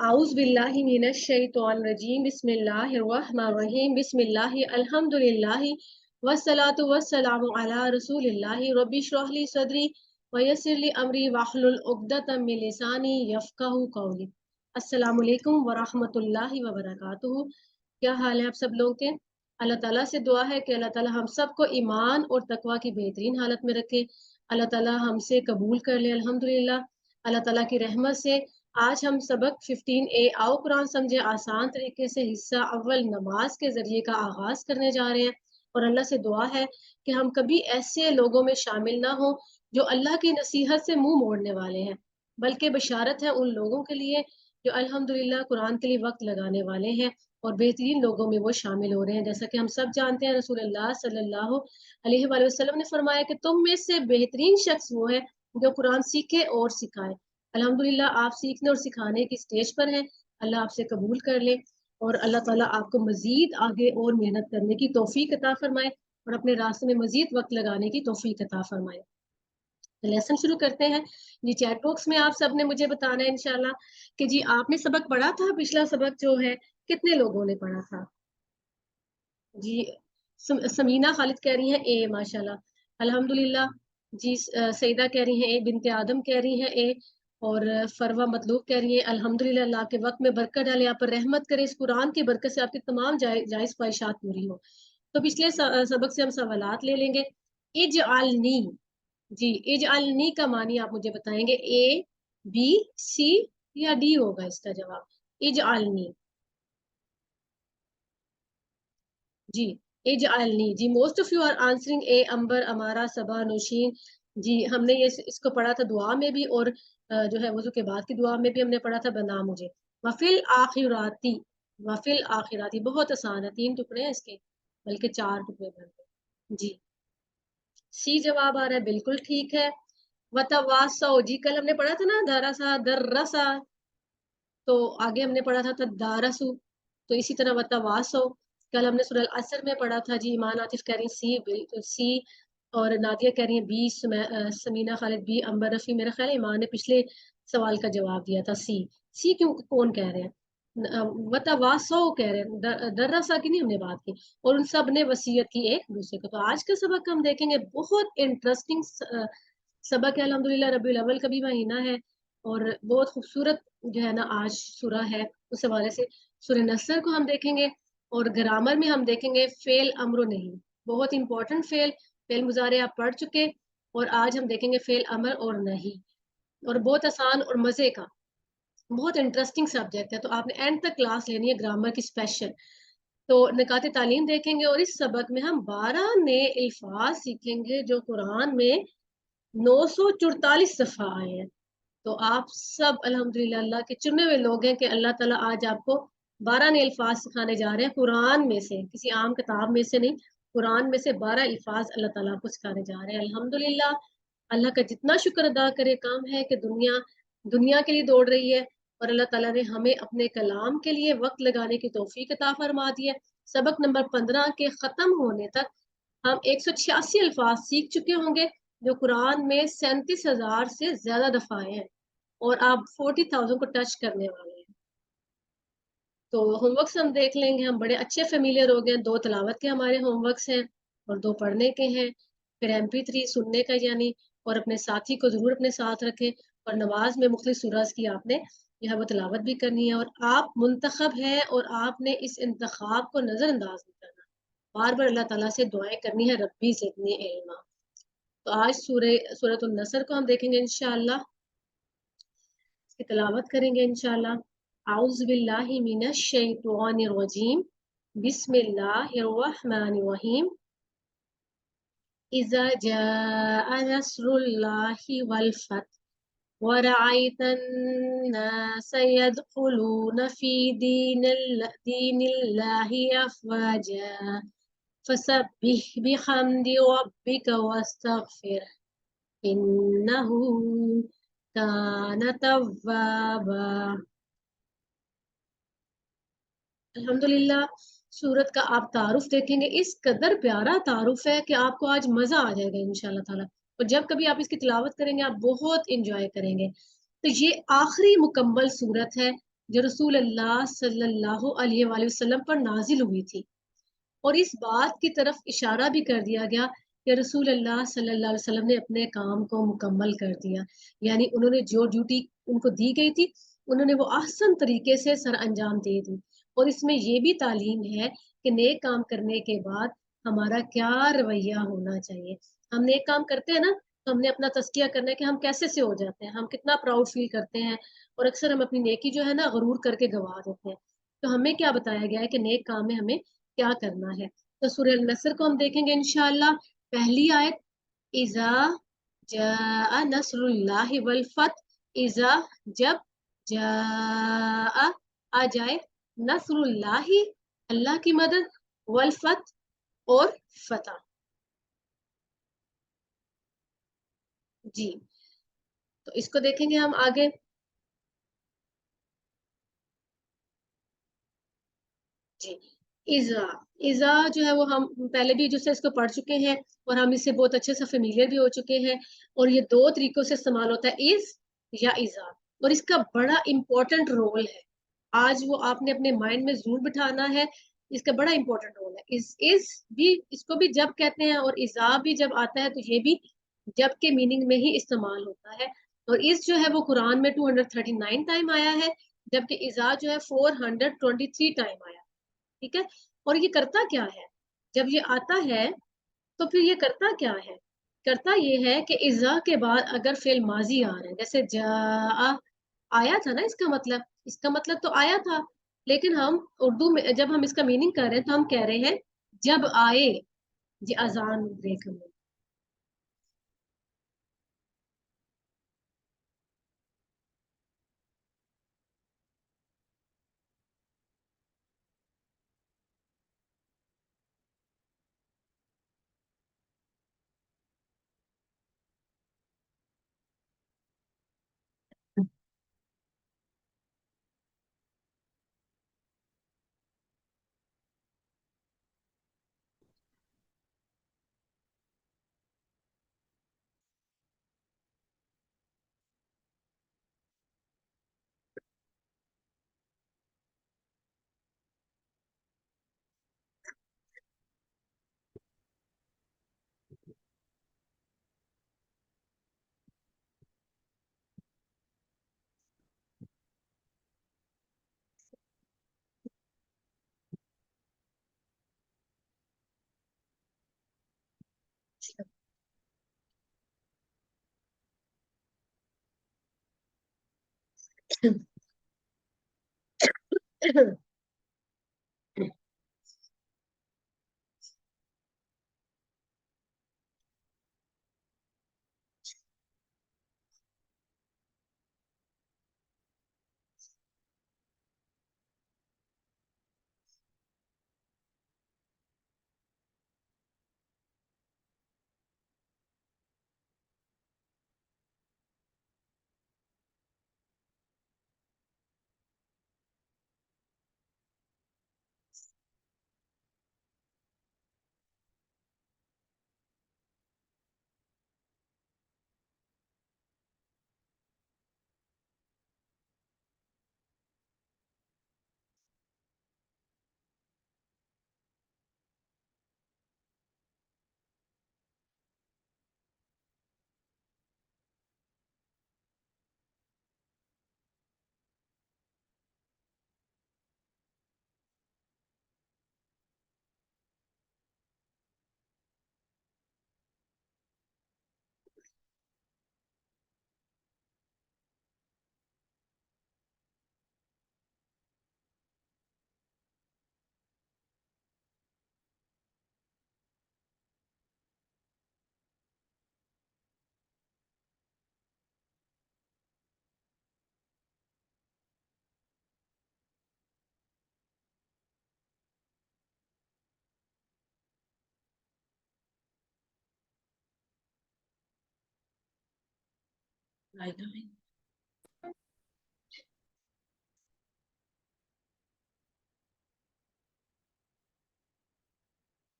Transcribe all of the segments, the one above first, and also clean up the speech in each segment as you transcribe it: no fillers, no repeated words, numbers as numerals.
आउज़ बिल्लाहि मिनश शैतानिर रजीम बिस्मिल्लाहिर रहमानिर रहीम बिस्मिल्लाहि अल्हम्दुलिल्लाहि वस्सलातु वस्सलामु अला रसूलिल्लाहि रब्बि इश्रह ली सदरी व यस्सिर ली अमरी वहलुल उक़दतम मिन लिसानी यफ़क़हू क़ौली। अस्सलामु अलैकुम व रहमतुल्लाहि व बरकातुहू। क्या हाल है आप सब लोगों के? अल्लाह ताला से दुआ है कि अल्लाह ताला हम सबको ईमान और तकवा की बेहतरीन हालत में रखे। अल्लाह ताला हमसे कबूल कर ले अल्हम्दुलिल्लाह। अल्लाह ताला की रहमत से आज हम सबक 15A आओ कुरान समझे आसान तरीके से हिस्सा अव्वल नमाज के जरिए का आगाज करने जा रहे हैं। और अल्लाह से दुआ है कि हम कभी ऐसे लोगों में शामिल ना हो जो अल्लाह की नसीहत से मुंह मोड़ने वाले हैं, बल्कि बशारत है उन लोगों के लिए जो अल्हम्दुलिल्लाह कुरान के लिए वक्त लगाने वाले हैं और बेहतरीन लोगों में वो शामिल हो रहे हैं। जैसा कि हम सब जानते हैं रसूलुल्लाह सल्लल्लाहु अलैहि वसल्लम ने फरमाया कि तुम में से बेहतरीन शख्स वो है जो कुरान सीखे और सिखाए। अल्हम्दुलिल्लाह आप सीखने और सिखाने की स्टेज पर हैं। अल्लाह आपसे कबूल कर ले और अल्लाह ताला आपको मजीद आगे और मेहनत करने की तौफीक अता फरमाए और अपने रास्ते में मजीद वक्त लगाने की तौफीक अता फरमाए। तो लेसन शुरू करते हैं जी। चैट बॉक्स में आप सब ने मुझे बताना है इंशाल्लाह कि जी आपने सबक पढ़ा था। पिछला सबक जो है कितने लोगों ने पढ़ा था जी? समीना खालिद कह रही हैं ए, माशाल्लाह अल्हम्दुलिल्लाह जी। सईदा कह रही हैं ए, बिनते आदम कह रही हैं ए, और फरवा मतलूब कह रही है अल्हम्दुलिल्लाह। अल्लाह के वक्त में बरकत डाले, आप पर रहमत करे, इस कुरान की बरकत से आपकी तमाम जायज ख्वाहिशात पूरी हो। तो पिछले सबक से हम सवालात ले लेंगे। इजअलनी जी, इजअलनी का मानी आप मुझे बताएंगे, ए, बी, सी या डी होगा इसका जवाब? इजअलनी जी, इजअलनी जी। Most of you are answering A, Ambar, Amara, Saba, Nausheen जी। हमने ये इसको पढ़ा था दुआ में भी और जो है वजू के बाद की दुआ में भी हमने पढ़ा था। बना मुझे वफिल आखिराती, वफिल आखिराती बहुत आसान है, 3 टुकड़े हैं इसके, बल्कि 4 टुकड़े बनते जी। सी जवाब आ रहा है, बिल्कुल ठीक है। वतवासौ जी, कल हमने पढ़ा था ना दरसा दर्रसा, तो आगे हमने पढ़ा था तदारसु, तो इसी तरह वतवासौ कल हमने सूरह असर में पढ़ा था जी। ईमान आतिफ कह रही हैं सी, बिल्कुल सी, और नादिया कह रही हैं बी, समीना खालिद बी, अंबर रफी। मेरा ख्याल है ईमान ने पिछले सवाल का जवाब दिया था सी। सी क्यों, कौन कह रहे हैं? वतवासौ कह रहे हैं, दर्रसा की नहीं हमने बात की। और उन सब ने वसीयत की एक दूसरे को। तो आज का सबक हम देखेंगे, बहुत इंटरेस्टिंग सबक है। अल्हम्दुलिल्लाह रबीउल अव्वल का भी महीना है और बहुत खूबसूरत जो है ना आज सूरह है। उस हवाले से सूरह नसर को हम देखेंगे और ग्रामर में हम देखेंगे फेल अमरो नहीं, बहुत इंपॉर्टेंट फेल। फेल मुजारे आप पढ़ चुके और आज हम देखेंगे फेल अमर और नहीं, और बहुत आसान और मजे का, बहुत इंटरेस्टिंग सब्जेक्ट है। तो आपने एंड तक क्लास लेनी है ग्रामर की स्पेशल। तो निकात तालीम देखेंगे और इस सबक में हम 12 नए अल्फाज सीखेंगे जो कुरान में 944 दफा आए हैं। तो आप सब अल्हम्दुलिल्लाह अल्लाह के चुने हुए लोग हैं कि अल्लाह ताला आज आपको 12 नए अल्फाज सिखाने जा रहे हैं कुरान में से, किसी आम किताब में से नहीं। कुरान में से 12 अल्फाज अल्लाह ताला आपको सिखाने जा रहे हैं। अल्हम्दुलिल्लाह, अल्लाह का जितना शुक्र अदा करे काम है कि दुनिया दुनिया के लिए दौड़ रही है और अल्लाह ताला ने हमें अपने कलाम के लिए वक्त लगाने की तौफीक अता फरमा दी है। सबक नंबर 15 के खत्म होने तक हम 186 अल्फाज सीख चुके होंगे जो कुरान में 37,000 से ज्यादा दफा आए हैं और आप 40,000 को टच करने वाले हैं। तो होमवर्क्स हम देख लेंगे, हम बड़े अच्छे फेमिलियर हो गए। 2 तिलावत के हमारे होमवर्क्स हैं और 2 पढ़ने के हैं। फिर MP3 सुनने का यानी, और अपने साथी को जरूर अपने साथ रखें। और नमाज में मुख्तलिफ सूरह की आपने जो है वो तिलावत भी करनी है और आप मुंतखब है और आपने इस इंतखाब को नजरअंदाज नहीं करना। बार बार अल्लाह ताला से दुआएं करनी है, रब्बी ज़िदनी इल्मा। तो आज सूरतुन नसर को हम देखेंगे इंशाअल्लाह, इसकी तिलावत करेंगे इंशाअल्लाह। औज़ु बिल्लाहि मिनश शैतानिर रजीम, बिस्मिल्लाहिर रहमानिर रहीम। इज़ा जाअ नस्रुल्लाहि वल फतह व रअयतन नास यदखुलून फी दीनिल्लाहि अफ़वाजा फसब्बिह बिहम्दि रब्बिका वस्तगफिर इन्नहु कान तव्वाबा। अल्हम्दुलिल्लाह, सूरत का आप तारुफ देखेंगे, इस कदर प्यारा तारुफ है कि आपको आज मजा आ जाएगा इंशाल्लाह ताला। और जब कभी आप इसकी तिलावत करेंगे आप बहुत इंजॉय करेंगे। तो ये आखिरी मुकम्मल सूरत है جو رسول اللہ صلی اللہ علیہ وآلہ وسلم پر نازل ہوئی تھی، اور اس بات کی طرف اشارہ بھی کر دیا گیا کہ رسول اللہ صلی اللہ علیہ وسلم نے اپنے کام کو مکمل کر دیا، یعنی انہوں نے جو ڈیوٹی ان کو دی گئی تھی انہوں نے وہ احسن طریقے سے سر انجام دے دی۔ اور اس میں یہ بھی تعلیم ہے کہ نیک کام کرنے کے بعد ہمارا کیا رویہ ہونا چاہیے۔ ہم نیک کام کرتے ہیں نا تو ہم نے اپنا تزکیہ کرنا ہے کہ ہم کیسے سے ہو جاتے ہیں، ہم کتنا پراؤڈ فیل کرتے ہیں، اور اکثر ہم اپنی نیکی جو ہے نا غرور کر کے گوا دیتے ہیں۔ تو ہمیں کیا بتایا گیا ہے کہ نیک کام میں ہمیں کیا کرنا ہے۔ تو سورہ النصر کو ہم دیکھیں گے انشاءاللہ۔ پہلی آیت، اذا جاء نصر اللہ والفتح، اذا جب، جاء آ جائے، نصر اللہ اللہ کی مدد، والفتح اور فتح۔ جی تو اس کو دیکھیں گے ہم آگے۔ جی اذا، اذا جو ہے وہ ہم پہلے بھی جو ہے اس کو پڑھ چکے ہیں اور ہم اس سے بہت اچھے سے فیملیئر بھی ہو چکے ہیں، اور یہ دو طریقوں سے استعمال ہوتا ہے، از یا اذا، اور اس کا بڑا امپورٹنٹ رول ہے۔ آج وہ آپ نے اپنے مائنڈ میں ضرور بٹھانا ہے، اس کا بڑا امپورٹنٹ رول ہے۔ از بھی اس کو بھی جب کہتے ہیں، اور اذا بھی جب آتا ہے تو یہ بھی جب کے میننگ میں ہی استعمال ہوتا ہے۔ اور اس جو ہے وہ قرآن میں 239 ٹائم آیا ہے، جبکہ اذا جو ہے 423 ٹائم آیا، ٹھیک ہے۔ اور یہ کرتا کیا ہے؟ جب یہ آتا ہے تو پھر یہ کرتا کیا ہے؟ کرتا یہ ہے کہ اذا کے بعد اگر فعل ماضی آ رہا ہے، جیسے جاء آیا تھا نا، اس کا مطلب تو آیا تھا، لیکن ہم اردو میں جب ہم اس کا میننگ کر رہے ہیں تو ہم کہہ رہے ہیں جب آئے۔ جی اذان دیکھ لیں۔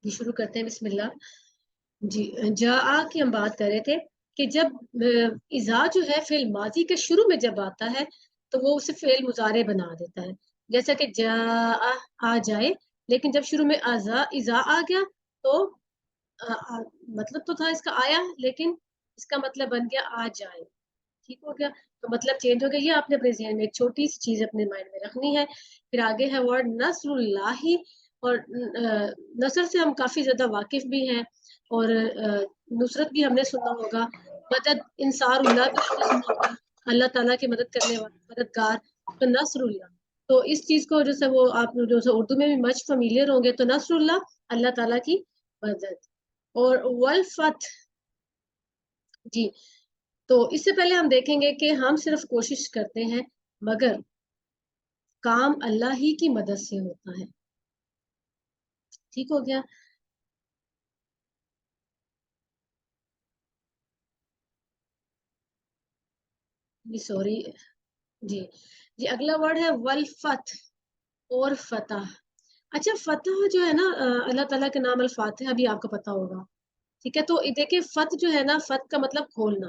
جی شروع کرتے ہیں، بسم اللہ۔ جی جا کی ہم بات کر رہے تھے کہ جب اذا جو ہے فعل ماضی کے شروع میں جب آتا ہے تو وہ اسے فعل مضارع بنا دیتا ہے. جیسا کہ جا آ جائے، لیکن جب شروع میں ازا آ گیا تو مطلب تو تھا اس کا آیا، لیکن اس کا مطلب بن گیا آ جائے. ٹھیک ہو گیا، تو مطلب چینج ہو گیا. یہ آپ نے اپنے ذہن میں ایک چھوٹی سی چیز اپنے مائنڈ میں رکھنی ہے. پھر آگے ہے ورڈ نصر اللہ، اور نصر سے ہم کافی زیادہ واقف بھی ہیں، اور نصرت بھی ہم نے سنا ہوگا. مدد انصار اللہ بھی ہم نے سنا ہوگا، اللہ تعالیٰ کی مدد کرنے والا مددگار. تو نصر اللہ، تو اس چیز کو جو ہے وہ آپ جو ہے اردو میں بھی مچ فیملیئر ہوں گے. تو نصر اللہ، اللہ تعالیٰ کی مدد. اور والفتح، جی تو اس سے پہلے ہم دیکھیں گے کہ ہم صرف کوشش کرتے ہیں مگر کام اللہ ہی کی مدد سے ہوتا ہے. ٹھیک ہو گیا. جی سوری، جی جی اگلا ورڈ ہے والفتح اور فتح. اچھا فتح جو ہے نا، اللہ تعالیٰ کے نام الفاتحہ بھی آپ کو پتا ہوگا. ٹھیک ہے، تو دیکھیں فتح جو ہے نا، فتح کا مطلب کھولنا،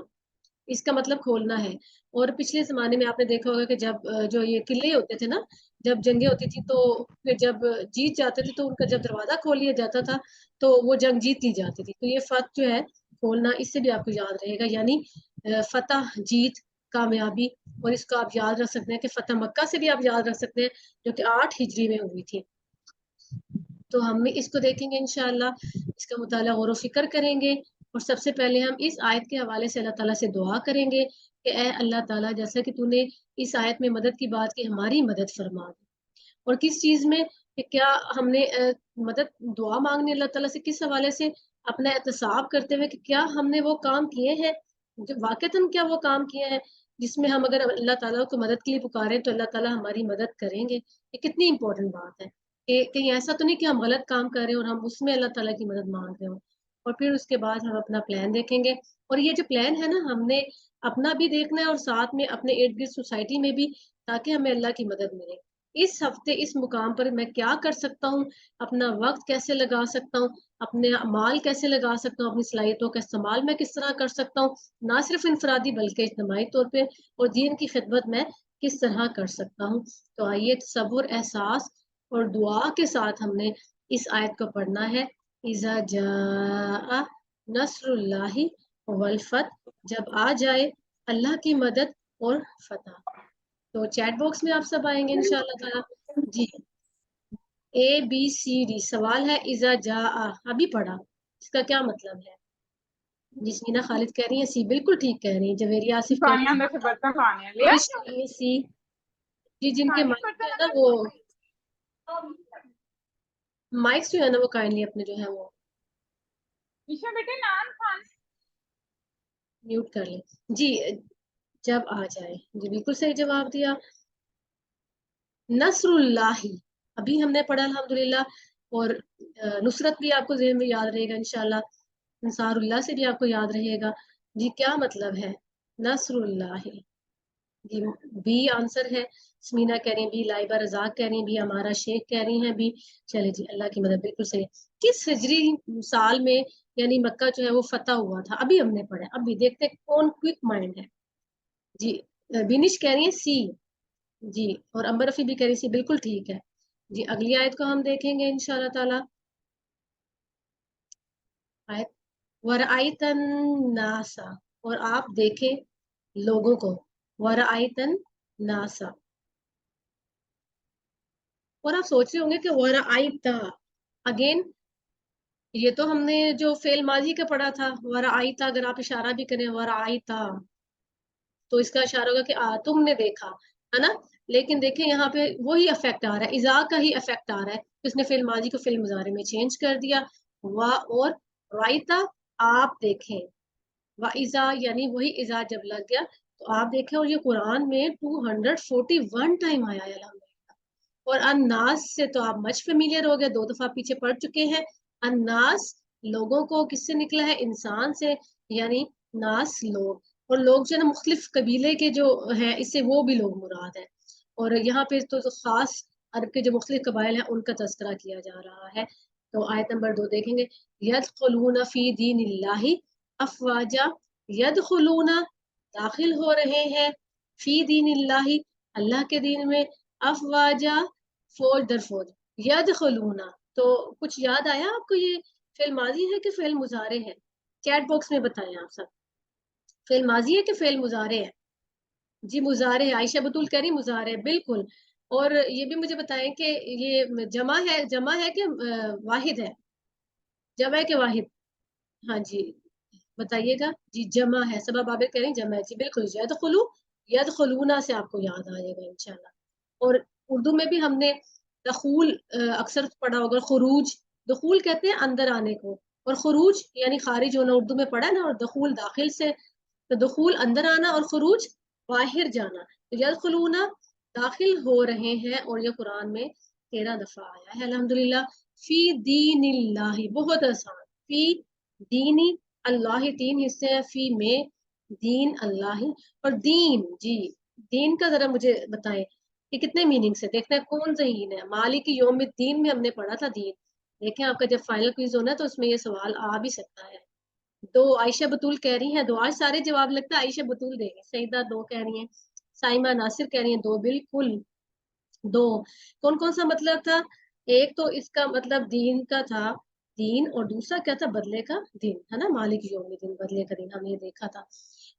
اس کا مطلب کھولنا ہے. اور پچھلے زمانے میں آپ نے دیکھا ہوگا کہ جب جو یہ قلعے ہوتے تھے نا، جب جنگیں ہوتی تھی تو پھر جب جیت جاتے تھے تو ان کا جب دروازہ کھول لیا جاتا تھا تو وہ جنگ جیت لی جاتی تھی. تو یہ فتح جو ہے کھولنا، اس سے بھی آپ کو یاد رہے گا، یعنی فتح، جیت، کامیابی. اور اس کو آپ یاد رکھ سکتے ہیں کہ فتح مکہ سے بھی آپ یاد رکھ سکتے ہیں، جو کہ 8 ہجری میں ہوئی تھی. تو ہم اس کو دیکھیں گے انشاءاللہ، اس کا مطالعہ غور و فکر کریں گے. اور سب سے پہلے ہم اس آیت کے حوالے سے اللہ تعالیٰ سے دعا کریں گے کہ اے اللہ تعالیٰ، جیسا کہ تو نے اس آیت میں مدد کی بات کی، ہماری مدد فرما دے. اور کس چیز میں، کہ کیا ہم نے مدد دعا مانگنی اللہ تعالیٰ سے کس حوالے سے، اپنا احتساب کرتے ہوئے کہ کیا ہم نے وہ کام کیے ہیں جو واقعتاً کیا وہ کام کیے ہیں جس میں ہم اگر اللہ تعالیٰ کو مدد کے لیے پکاریں تو اللہ تعالیٰ ہماری مدد کریں گے. یہ کتنی امپورٹنٹ بات ہے کہ کہیں ایسا تو نہیں کہ ہم غلط کام کر رہے ہیں اور ہم اس میں اللہ تعالیٰ کی مدد مانگ رہے ہوں. اور پھر اس کے بعد ہم اپنا پلان دیکھیں گے. اور یہ جو پلان ہے نا، ہم نے اپنا بھی دیکھنا ہے اور ساتھ میں اپنے ارد گرد سوسائٹی میں بھی، تاکہ ہمیں اللہ کی مدد ملے. اس ہفتے اس مقام پر میں کیا کر سکتا ہوں، اپنا وقت کیسے لگا سکتا ہوں، اپنے مال کیسے لگا سکتا ہوں، اپنی صلاحیتوں کا استعمال میں کس طرح کر سکتا ہوں، نہ صرف انفرادی بلکہ اجتماعی طور پہ، اور دین کی خدمت میں کس طرح کر سکتا ہوں. تو آئیے تصور، احساس اور دعا کے ساتھ ہم نے اس آیت کو پڑھنا ہے. اذا جاء نصر اللہ والفتح، جب آ جائے اللہ کی مدد اور فتح. تو چیٹ باکس میں آپ سب آئیں گے انشاءاللہ تعالیٰ. جی ABCD سوال ہے اذا جاء، ابھی پڑھا، اس کا کیا مطلب ہے؟ جسمینا خالد کہہ رہی ہیں سی، بالکل ٹھیک کہہ رہی ہیں. جویری آصف کہہ رہی ہیں سی. جی جن کے مائک جو ہے نا وہ مائکس جو ہے نا وہ کائنڈلی اپنے جو ہے وہ میوٹ کر لیں. جی جب آ جائے، جی بالکل صحیح جواب دیا. نصر اللہ، ابھی ہم نے پڑھا الحمدللہ. اور نصرت بھی آپ کو ذہن میں یاد رہے گا انشاءاللہ. انصار اللہ سے بھی آپ کو یاد رہے گا. جی کیا مطلب ہے نصر اللہ؟ جی بی آنسر ہے. سمینا کہہ رہی ہیں بھی، لائبہ رزاق کہہ رہی ہیں بھی، ہمارا شیخ کہہ رہی ہیں بھی. چلے جی اللہ کی مدد، بالکل صحیح. کس ہجری سال میں یعنی مکہ جو ہے وہ فتح ہوا تھا؟ ابھی ہم نے پڑھا، ابھی دیکھتے کون کوئک مائنڈ ہے. جی بینش کہہ رہی ہیں سی. جی اور امبر رفیع بھی کہہ رہی سی، بالکل ٹھیک ہے. جی اگلی آیت کو ہم دیکھیں گے انشاءاللہ تعالی. آیت ورأیت الناس، اور آپ دیکھیں لوگوں کو. ورأیت الناس، اور آپ سوچ رہے ہوں گے کہ ورأیت اگین، یہ تو ہم نے جو فعل ماضی کا پڑھا تھا. ورأیت اگر آپ اشارہ بھی کریں ورأیت تو اس کا اشارہ ہوگا کہ تم نے دیکھا، ہے نا. لیکن دیکھیں یہاں پہ وہی افیکٹ آ رہا ہے، اذا کا ہی افیکٹ آ رہا ہے. اس نے فعل ماضی کو فعل مضارع میں چینج کر دیا. اور رائتا، آپ دیکھیں. اذا یعنی وہی اذا جب لگ گیا تو آپ دیکھیں. اور یہ قرآن میں 241 ٹائم آیا ہے الحمدللہ. اور الناس سے تو آپ مچ فیملیئر ہو گئے، 2 دفعہ پیچھے پڑھ چکے ہیں. الناس لوگوں کو، کس سے نکلا ہے؟ انسان سے، یعنی ناس لوگ. اور لوگ جو ہے نا مختلف قبیلے کے جو ہیں، اس سے وہ بھی لوگ مراد ہیں. اور یہاں پہ تو خاص عرب کے جو مختلف قبائل ہیں ان کا تذکرہ کیا جا رہا ہے. تو آیت نمبر 2 دیکھیں گے. یدخلون فی دین اللہ افواجا، یدخلون داخل ہو رہے ہیں، فی دین اللہ अल्लाह के दीन में अफवाजा, फौज दर फौज, यदखुलूना। तो कुछ याद आया आपको? ये फेल माजी है कि फेल मुजारे है? चैट बॉक्स में बताएं आप सब, फेल माजी है कि फेल मुजारे है? जी मुजारे है, आयशा बतूल कह रही मुजारे है, बिल्कुल। और ये भी मुझे बताएं कि ये जमा है कि वाहिद है? जमा है कि वाहिद? हाँ जी, बताइएगा जी। जमा है, सबा बाबे कह रही हैं जमा है जी, बिल्कुल। यदखुलूना से आपको याद आ जाएगा इंशाल्लाह। और उर्दू में भी हमने दखूल अक्सर पढ़ा होगा, खुरूज। दखूल कहते हैं अंदर आने को, और खुरूज यानी खारिज होना, उर्दू में पढ़ा है ना। और दखूल दाखिल से, तो दखूल अंदर आना और खुरूज बाहर जाना। तो यदखुलूना दाखिल हो रहे हैं, और ये कुरान में 13 दफा आया है अल्हम्दुलिल्लाह। फी दीनिल्लाही, बहुत आसान। फी दीनी अल्लाह, तीन हिस्से हैं फी में, दीन अल्लाह। और दीन जी, दीन का जरा मुझे बताएं कि कितने मीनिंग से, देखना है कौन सा दीन है। मालिक यौम दीन में हमने पढ़ा था दीन। देखें आपका जब फाइनल क्विज होना है तो उसमें ये सवाल आ भी सकता है। दो आयशा बतूल कह रही हैं दो, आज सारे जवाब लगता है आयशा बतूल देगी। सईदा दो कह रही हैं, साइमा नासिर कह रही हैं दो, बिल्कुल दो। कौन कौन सा मतलब था? एक तो इसका मतलब दीन का था, दीन, और दूसरा क्या था? बदले का दिन, है ना। मालिक यौमिद्दीन, बदले का दिन, हमने ये देखा था।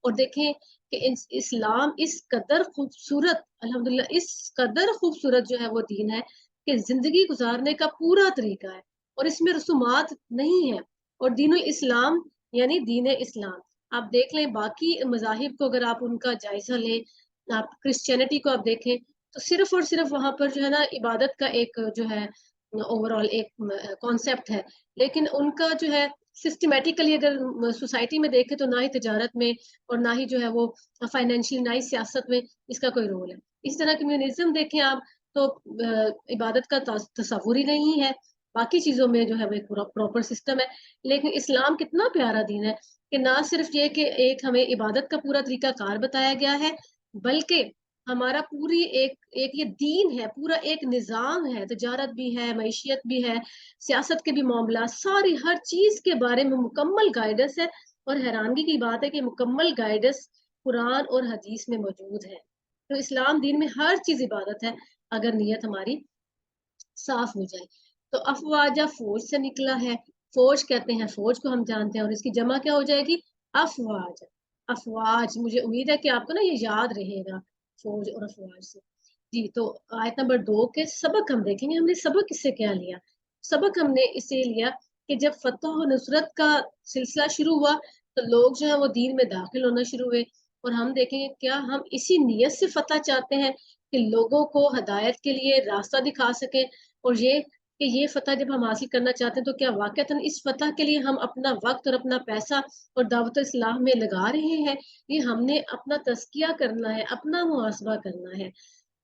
और देखें कि इस्लाम इस कदर खूबसूरत, अल्हम्दुलिल्लाह, इस कदर खूबसूरत जो है वो दीन है कि जिंदगी गुजारने का पूरा तरीका है, और इसमें रसूमात नहीं है। और दीन इस्लाम यानी दीन इस्लाम। आप देख लें बाकी मजाहिब को, अगर आप उनका जायजा लें, आप क्रिश्चियनिटी को आप देखें, तो सिर्फ और सिर्फ वहां पर जो है ना इबादत का एक जो है ओवरऑल एक कॉन्सेप्ट है। लेकिन उनका जो है सिस्टमेटिकली अगर सोसाइटी में देखें तो ना ही तिजारत में, और ना ही जो है वो फाइनेंशियल, ना ही सियासत में इसका कोई रोल है। इस तरह कम्युनिज्म देखें आप, तो इबादत का तस्वुर ही नहीं है। बाकी चीजों में जो है वो एक पूरा प्रॉपर सिस्टम है। लेकिन इस्लाम कितना प्यारा दीन है कि ना सिर्फ ये कि एक हमें इबादत का पूरा तरीका कार बताया गया है, बल्कि हमारा पूरी एक एक ये दीन है, पूरा एक निजाम है। तजारत भी है, मैशियत भी है, सियासत के भी मामला, सारी हर चीज के बारे में मुकम्मल गाइडेंस है। और हैरानगी की बात है कि मुकम्मल गाइडेंस कुरान और हदीस में मौजूद है। तो इस्लाम दीन में हर चीज इबादत है, अगर नीयत हमारी साफ हो जाए। तो अफवाजा फौज से निकला है, फौज कहते हैं फौज को, हम जानते हैं। और इसकी जमा क्या हो जाएगी? अफवाज। अफवाज, मुझे उम्मीद है कि आपको ना ये याद रहेगा, फौज और अफवाज से। जी, तो आयत नंबर 2 के सबक हम देखेंगे। हमने सबक इससे क्या लिया? सबक हमने इसे लिया कि जब फतह और नुसरत का सिलसिला शुरू हुआ, तो लोग जो है वो दीन में दाखिल होना शुरू हुए। और हम देखेंगे क्या हम इसी नीयत से फतह चाहते हैं कि लोगों को हदायत के लिए रास्ता दिखा सके। और ये कि ये फतह जब हम हासिल करना चाहते हैं, तो क्या वाकईतन इस फतह के लिए हम अपना वक्त और अपना पैसा और दावत इस्लाम में लगा रहे हैं? ये हमने अपना तज़किया करना है, अपना मुहासबा करना है।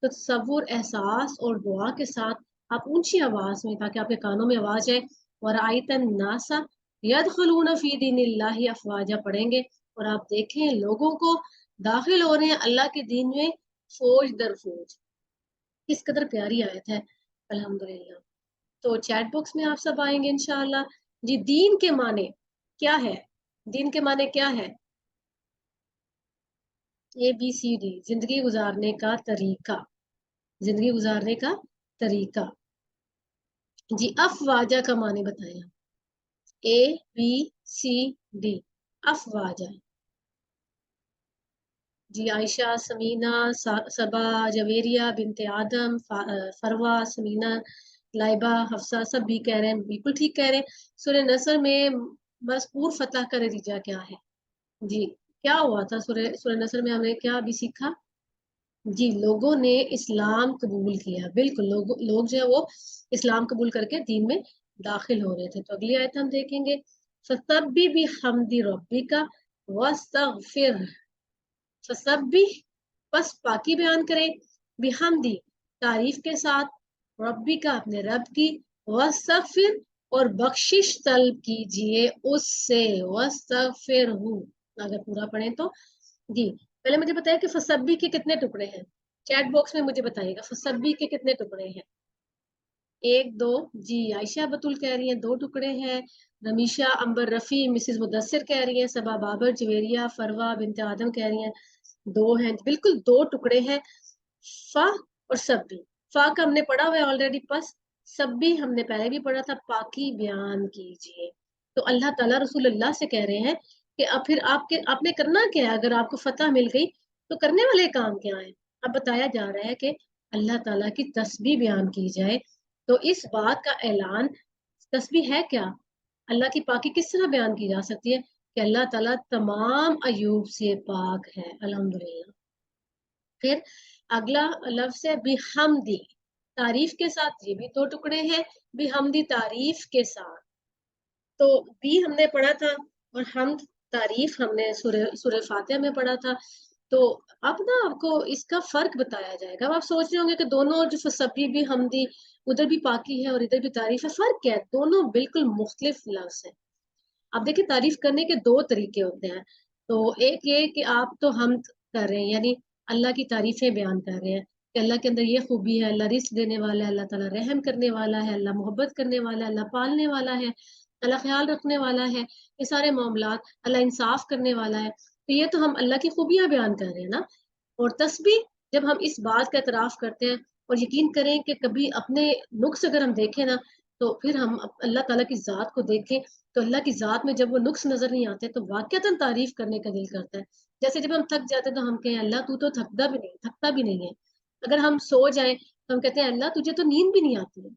तो तसव्वुर, एहसास और दुआ के साथ आप ऊंची आवाज में, ताकि आपके कानों में आवाज आए, और आयतन नासा यदखुलूना फी दीनिल्लाहि अफवाजा पढ़ेंगे, और आप देखें लोगों को दाखिल हो रहे हैं अल्लाह के दीन में फौज दर फौज। किस कदर प्यारी आयत है, अल्हम्दुलिल्लाह। तो चैट बॉक्स में आप सब आएंगे इंशाअल्लाह। जी, दीन के माने क्या है? दीन के माने क्या है? ABCD, जिंदगी गुजारने का तरीका, जिंदगी गुजारने का तरीका। जी, अफवाजा का माने बताएं। ABCD, अफवाजा। जी, आयशा, समीना, सबा, जवेरिया, बिनते आदम, फरवा, समीना, लाइबा, हफ्सा, सब भी कह रहे हैं, बिल्कुल ठीक कह रहे हैं। सूरह नसर में मज़कूर फतह का नतीजा क्या है? जी, क्या हुआ था सूरह सूरह नसर में? हमने क्या अभी सीखा? जी, लोगों ने इस्लाम कबूल किया, बिल्कुल। लोग जो है वो इस्लाम कबूल करके दीन में दाखिल हो रहे थे। तो अगली आयत हम देखेंगे, फसब्बि बिहम्दि रब्बिका वस्तगफिर। फसब्बि, बस पाकी बयान करें, बिहम्दी, तारीफ के साथ, रब्बी का, अपने रब की, वस्तगफिर, और बख्शिश तलब कीजिए उससे, वस्तगफिर हूँ, अगर पूरा पढ़ें तो। जी, पहले मुझे बताइए कि फसब्बी के कितने टुकड़े हैं? चैट बॉक्स में मुझे बताइएगा फसब्बी के कितने टुकड़े हैं? एक, दो। जी, आयशा बतुल कह रही हैं 2 टुकड़े हैं। रमीशा, अंबर, रफी, मिसेस मुदस्सिर कह रही हैं, सबा बाबर, जवेरिया, फरवा बिनते आदम कह रही हैं 2 हैं, बिल्कुल 2 टुकड़े हैं। फा और सब भी, फा का हमने पढ़ा हुआ है ऑलरेडी, पस सब भी हमने पहले भी पढ़ा था, पाकी बयान कीजिए। तो अल्लाह ताला रसूलुल्लाह से कह रहे हैं कि अब फिर आपने करना क्या है, अगर आपको फतह मिल गई तो करने वाले काम क्या है। अब बताया जा रहा है कि अल्लाह ताला की तस्बीह बयान की जाए। तो इस बात का ऐलान, तस्बीह है क्या, अल्लाह की पाकी किस तरह बयान की जा सकती है कि अल्लाह ताला तमाम अयूब से पाक है, अल्हम्दुलिल्लाह। फिर अगला लफ्ज है बिहमदी, तारीफ के साथ, ये भी दो टुकड़े हैं, बिहमदी तारीफ के साथ। तो बी हमने पढ़ा था और हमद तारीफ हमने सूरह फातिहा में पढ़ा था। तो अब ना आपको इसका फर्क बताया जाएगा। अब आप सोच रहे होंगे कि दोनों जो सभी भी हमदी, उधर भी पाकी है और इधर भी तारीफ है, फर्क क्या है, दोनों बिल्कुल मुख्तलिफ लफ्ज है। अब देखिए तारीफ करने के दो तरीके होते हैं। तो एक ये कि आप तो हमद कर रहे हैं, यानी अल्लाह की तारीफें बयान कर रहे हैं कि अल्लाह के अंदर ये खूबी है, अल्लाह रिस्क देने वाला है, अल्लाह ताला रहम करने वाला है, अल्लाह मोहब्बत करने वाला है, अल्लाह पालने वाला है, अल्लाह ख्याल रखने वाला है, ये सारे मामलात, अल्लाह इंसाफ करने वाला है। तो ये तो हम अल्लाह की खूबियां बयान कर रहे हैं ना। और तस्बीह, जब हम इस बात का एतराफ करते हैं और यकीन करें कि कभी अपने नुक्स अगर हम देखें ना, तो फिर हम अल्लाह ताला की ज़ात को देखें, तो अल्लाह की ज़ात में जब वो नुक्स नज़र नहीं आते तो वाक़ईतन तारीफ़ करने का दिल करता है। जैसे जब हम थक जाते हैं तो हम कहें अल्लाह तू तो थकता भी नहीं है। अगर हम सो जाएँ तो हम कहते हैं अल्लाह तुझे तो नींद भी नहीं आती है।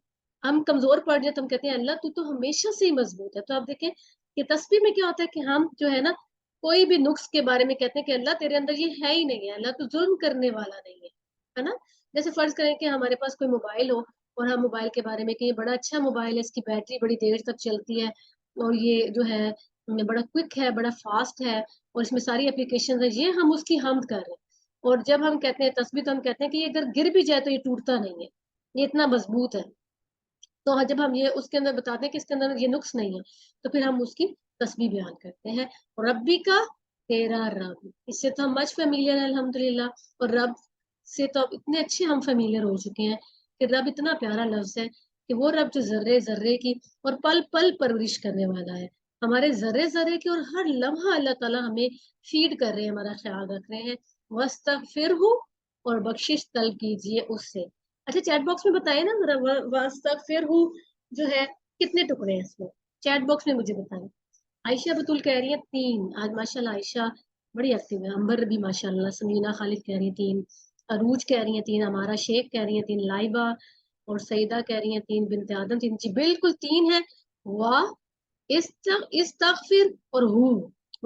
हम कमज़ोर पड़ जाए तो हम कहते हैं अल्लाह तू तो हमेशा से ही मज़बूत है। तो आप देखें कि तस्बीह में क्या होता है कि हम जो है ना, कोई भी नुक्स के बारे में कहते हैं कि अल्लाह तेरे अंदर ये है ही नहीं है, अल्लाह तो जुल्म करने वाला नहीं है, है ना? जैसे फर्ज़ करें कि हमारे पास कोई मोबाइल हो और हम मोबाइल के बारे में कि ये बड़ा अच्छा मोबाइल है, इसकी बैटरी बड़ी देर तक चलती है और ये जो है बड़ा क्विक है, बड़ा फ़ास्ट है और इसमें सारी एप्लीकेशंस हैं, ये हम उसकी हम्द कर रहे हैं। और जब हम कहते हैं तस्बीह, तो हम कहते हैं कि ये अगर गिर भी जाए तो ये टूटता नहीं है, ये इतना मज़बूत है। तो जब हम ये उसके अंदर बताते हैं कि इसके अंदर ये नुक्स नहीं है, तो फिर हम उसकी तस्बीह बयान करते हैं। रब्बी का, तेरा रब, इससे तो हम मच फेमिलियर है अल्हम्दुलिल्लाह। और रब से तो अब इतने अच्छे हम फेमिलियर हो चुके हैं कि रब इतना प्यारा लफ्ज है कि वो रब जो जर्रे जर्रे की और पल पल परवरिश करने वाला है, हमारे जर्रे जर्रे की, और हर लम्हा अल्लाह ताला हमें फीड कर रहे हैं, हमारा ख्याल रख रहे हैं। वस्तगफिरहु, और बख्शिश तलब कीजिए उससे। अच्छा चैट बॉक्स में बताइए ना जरा, वास्तगफिरहु जो है कितने टुकड़े हैं इसमें, चैट बॉक्स में मुझे बताएं। आयशा बतूल कह रही है 3, आज माशाल्लाह आयशा बड़ी एक्टिव है। अंबर भी माशाल्लाह, समीना खालिद कह रही है 3, अरूज कह रही है 3, हमारा शेख कह रही है 3, लाइबा और सईदा कह रही है 3, बिनते आदम 3, जी बिल्कुल 3 है। वाह, इस्तगफिर और हु,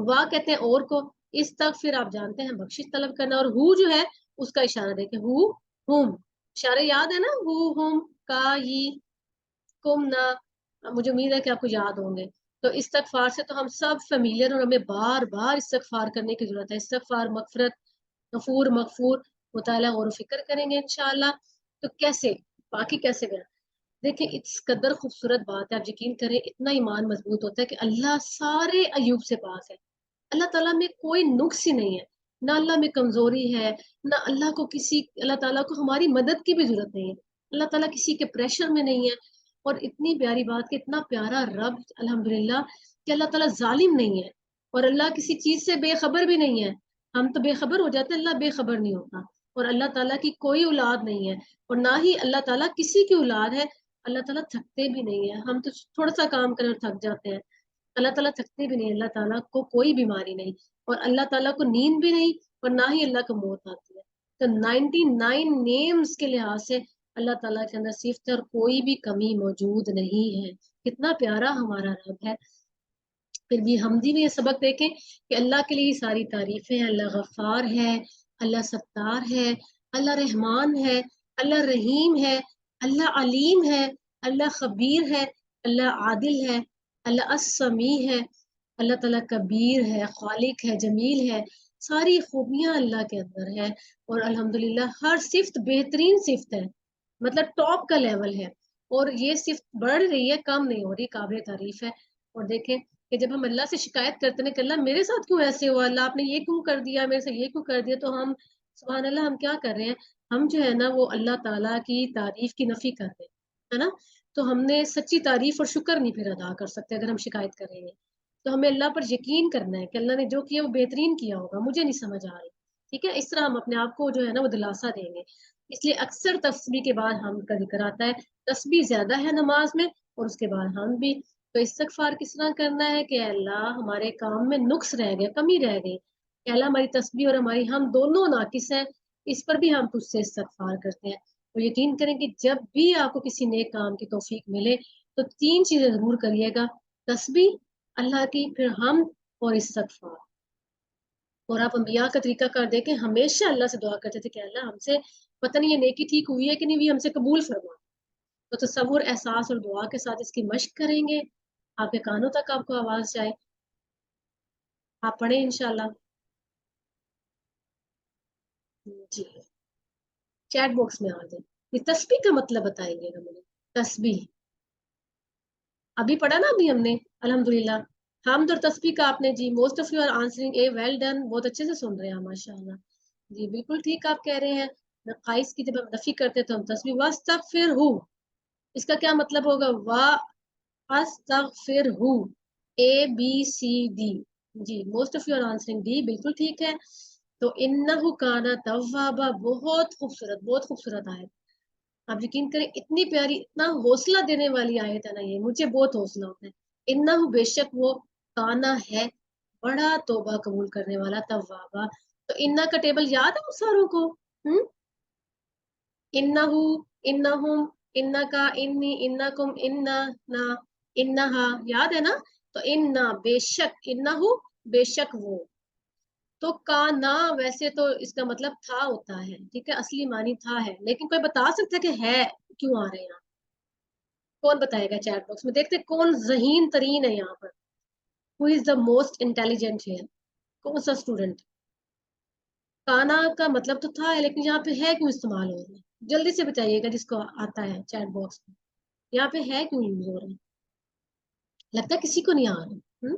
वाह कहते हैं और को, इस्तगफिर आप जानते हैं बख्शिश तलब करना, और हु जो है उसका इशारा देखें, हु हुम, इशारे याद है ना, हु हुम का ये कुम ना, मुझे उम्मीद है कि आपको याद होंगे। तो इस्तगफार से तो हम सब फेमिलियर और हमें बार बार इस्तगफार करने की जरूरत है। इस्तगफार, मगफरत, गफूर मगफूर, मुताला गौर फिक्र करेंगे इंशाल्लाह। तो कैसे, बाकी कैसे गया, देखिए इस कदर खूबसूरत बात है, आप यकीन करें इतना ईमान मजबूत होता है कि अल्लाह सारे अयूब से पाक है। अल्लाह ताला में कोई नुक्स ही नहीं है, ना अल्लाह में कमजोरी है, ना अल्लाह ताला को हमारी मदद की भी जरूरत नहीं है। अल्लाह ताला किसी के प्रेशर में नहीं है। और इतनी प्यारी बात कि इतना प्यारा रब अल्हम्दुलिल्लाह कि अल्लाह ताला जालिम नहीं है और अल्लाह किसी चीज से बेखबर भी नहीं है। हम तो बेखबर हो जाते हैं, अल्लाह बेखबर नहीं होता। और अल्लाह ताला की कोई औलाद नहीं है और ना ही अल्लाह ताला किसी की औलाद है। अल्लाह ताला थकते भी नहीं है, हम तो थोड़ा सा काम कर थक जाते हैं, अल्लाह ताला थकते भी नहीं, अल्लाह ताला को कोई बीमारी नहीं और अल्लाह ताला को नींद भी नहीं और ना ही अल्लाह को मौत आती है। तो 99 नेम्स के लिहाज से अल्लाह ताला के अंदर सिफ्त है और कोई भी कमी मौजूद नहीं है। कितना प्यारा हमारा रब है। फिर भी हमदी में ये सबक देखें कि अल्लाह के लिए सारी तारीफें हैं। अल्लाह गफ्फार है, अल्लाह सत्तार है, अल्लाह रहमान है, अल्लाह रहीम है, अल्लाह अलीम है, अल्लाह खबीर है, अल्लाह आदिल है, अल्लाह अस्समी है, अल्लाह ताला कबीर है, खालिक है, जमील है। सारी खूबियां अल्लाह के अंदर है और अल्हम्दुलिल्लाह हर सिफ्त बेहतरीन सिफ्त है, मतलब टॉप का लेवल है। और ये सिफ्त बढ़ रही है, कम नहीं हो रही, काबिल तारीफ है। और देखें कि जब हम अल्लाह से शिकायत करते हैं कि अल्लाह मेरे साथ क्यों ऐसे हुआ, अल्लाह आपने ये क्यों कर दिया, मेरे से ये क्यों कर दिया, तो हम सुभान अल्लाह हम क्या कर रहे हैं, हम जो है ना वो अल्लाह ताला की तारीफ की नफी कर रहे हैं, है ना। तो हमने सच्ची तारीफ और शुक्र नहीं फिर अदा कर सकते अगर हम शिकायत करेंगे। तो हमें अल्लाह पर यकीन करना है कि अल्लाह ने जो किया वो बेहतरीन किया होगा, मुझे नहीं समझ आ रही, ٹھیک ہے، اس طرح ہم اپنے آپ کو جو ہے نا وہ دلاسا دیں گے. اس لیے اکثر تسبیح کے بعد ہم کا ذکر آتا ہے. تسبیح زیادہ ہے نماز میں، اور اس کے بعد ہم بھی. تو استغفار کس طرح کرنا ہے کہ اللہ ہمارے کام میں نقص رہ گئے، کمی رہ گئی، کہ اللہ ہماری تسبیح اور ہماری ہم دونوں ناقص ہیں، اس پر بھی ہم تجھ سے استغفار کرتے ہیں. اور یقین کریں کہ جب بھی آپ کو کسی نیک کام کی توفیق ملے تو 3 چیزیں ضرور کریے گا: تسبیح اللہ کی، پھر ہم، اور استغفار. اور آپ انبیاء کا طریقہ کار دیکھیں، ہمیشہ اللہ سے دعا کرتے تھے کہ اللہ ہم سے پتہ نہیں یہ نیکی ٹھیک ہوئی ہے کہ نہیں ہوئی، ہم سے قبول فرما. تو تصور، احساس اور دعا کے ساتھ اس کی مشق کریں گے، آپ کے کانوں تک آپ کو آواز جائے. آپ پڑھیں انشاءاللہ. جی، چیٹ باکس میں آ جائیں. یہ تسبیح کا مطلب بتائیے گا مجھے. تسبیح ابھی پڑھا نا ابھی ہم نے، الحمدللہ. حمد اور تسبیح کا آپ نے، جی most of you are answering A well done, بہت اچھے سے سن رہے ہیں ماشاء اللہ. جی بالکل ٹھیک آپ کہہ رہے ہیں. قائس کی جب ہم نفی کرتے تو ہم تسبیح واستغفرہ، اس کا کیا مطلب ہوگا؟ واستغفرہ، اے بی سی ڈی. جی most of you are answering D, بالکل ٹھیک ہے. تو انہ کانا توابا، بہت خوبصورت، بہت خوبصورت آیت. آپ یقین کریں اتنی پیاری، اتنا حوصلہ دینے والی آیت ہے نا یہ، مجھے بہت حوصلہ ہوتا ہے. انہ، بے شک وہ، کانا ہے، بڑا توبہ قبول کرنے والا، توابا. تو انہ کا ٹیبل یاد ہے ساروں کو؟ انہو، انہم، انہ کا، انی، انکم، انہ، نا، انہا، یاد ہے نا؟ تو انہ، بے شک، انہو، بے شک وہ. تو کانا ویسے تو اس کا مطلب تھا ہوتا ہے، ٹھیک ہے، اصلی معنی تھا ہے، لیکن کوئی بتا سکتا ہے کہ ہے کیوں آ رہے ہیں یہاں؟ کون بتائے گا چیٹ باکس میں؟ دیکھتے کون ذہین ترین ہے یہاں پر. ہو از دا موسٹ انٹیلیجنٹ ہے؟ کون سا اسٹوڈنٹ؟ کانا کا مطلب تو تھا ہے، لیکن یہاں پہ ہے کیوں استعمال ہو رہا ہے؟ جلدی سے بتائیے گا جس کو آتا ہے چیٹ باکس میں، یہاں پہ ہے کیوں یوز ہو رہا ہے؟ لگتا ہے کسی کو نہیں آ رہا.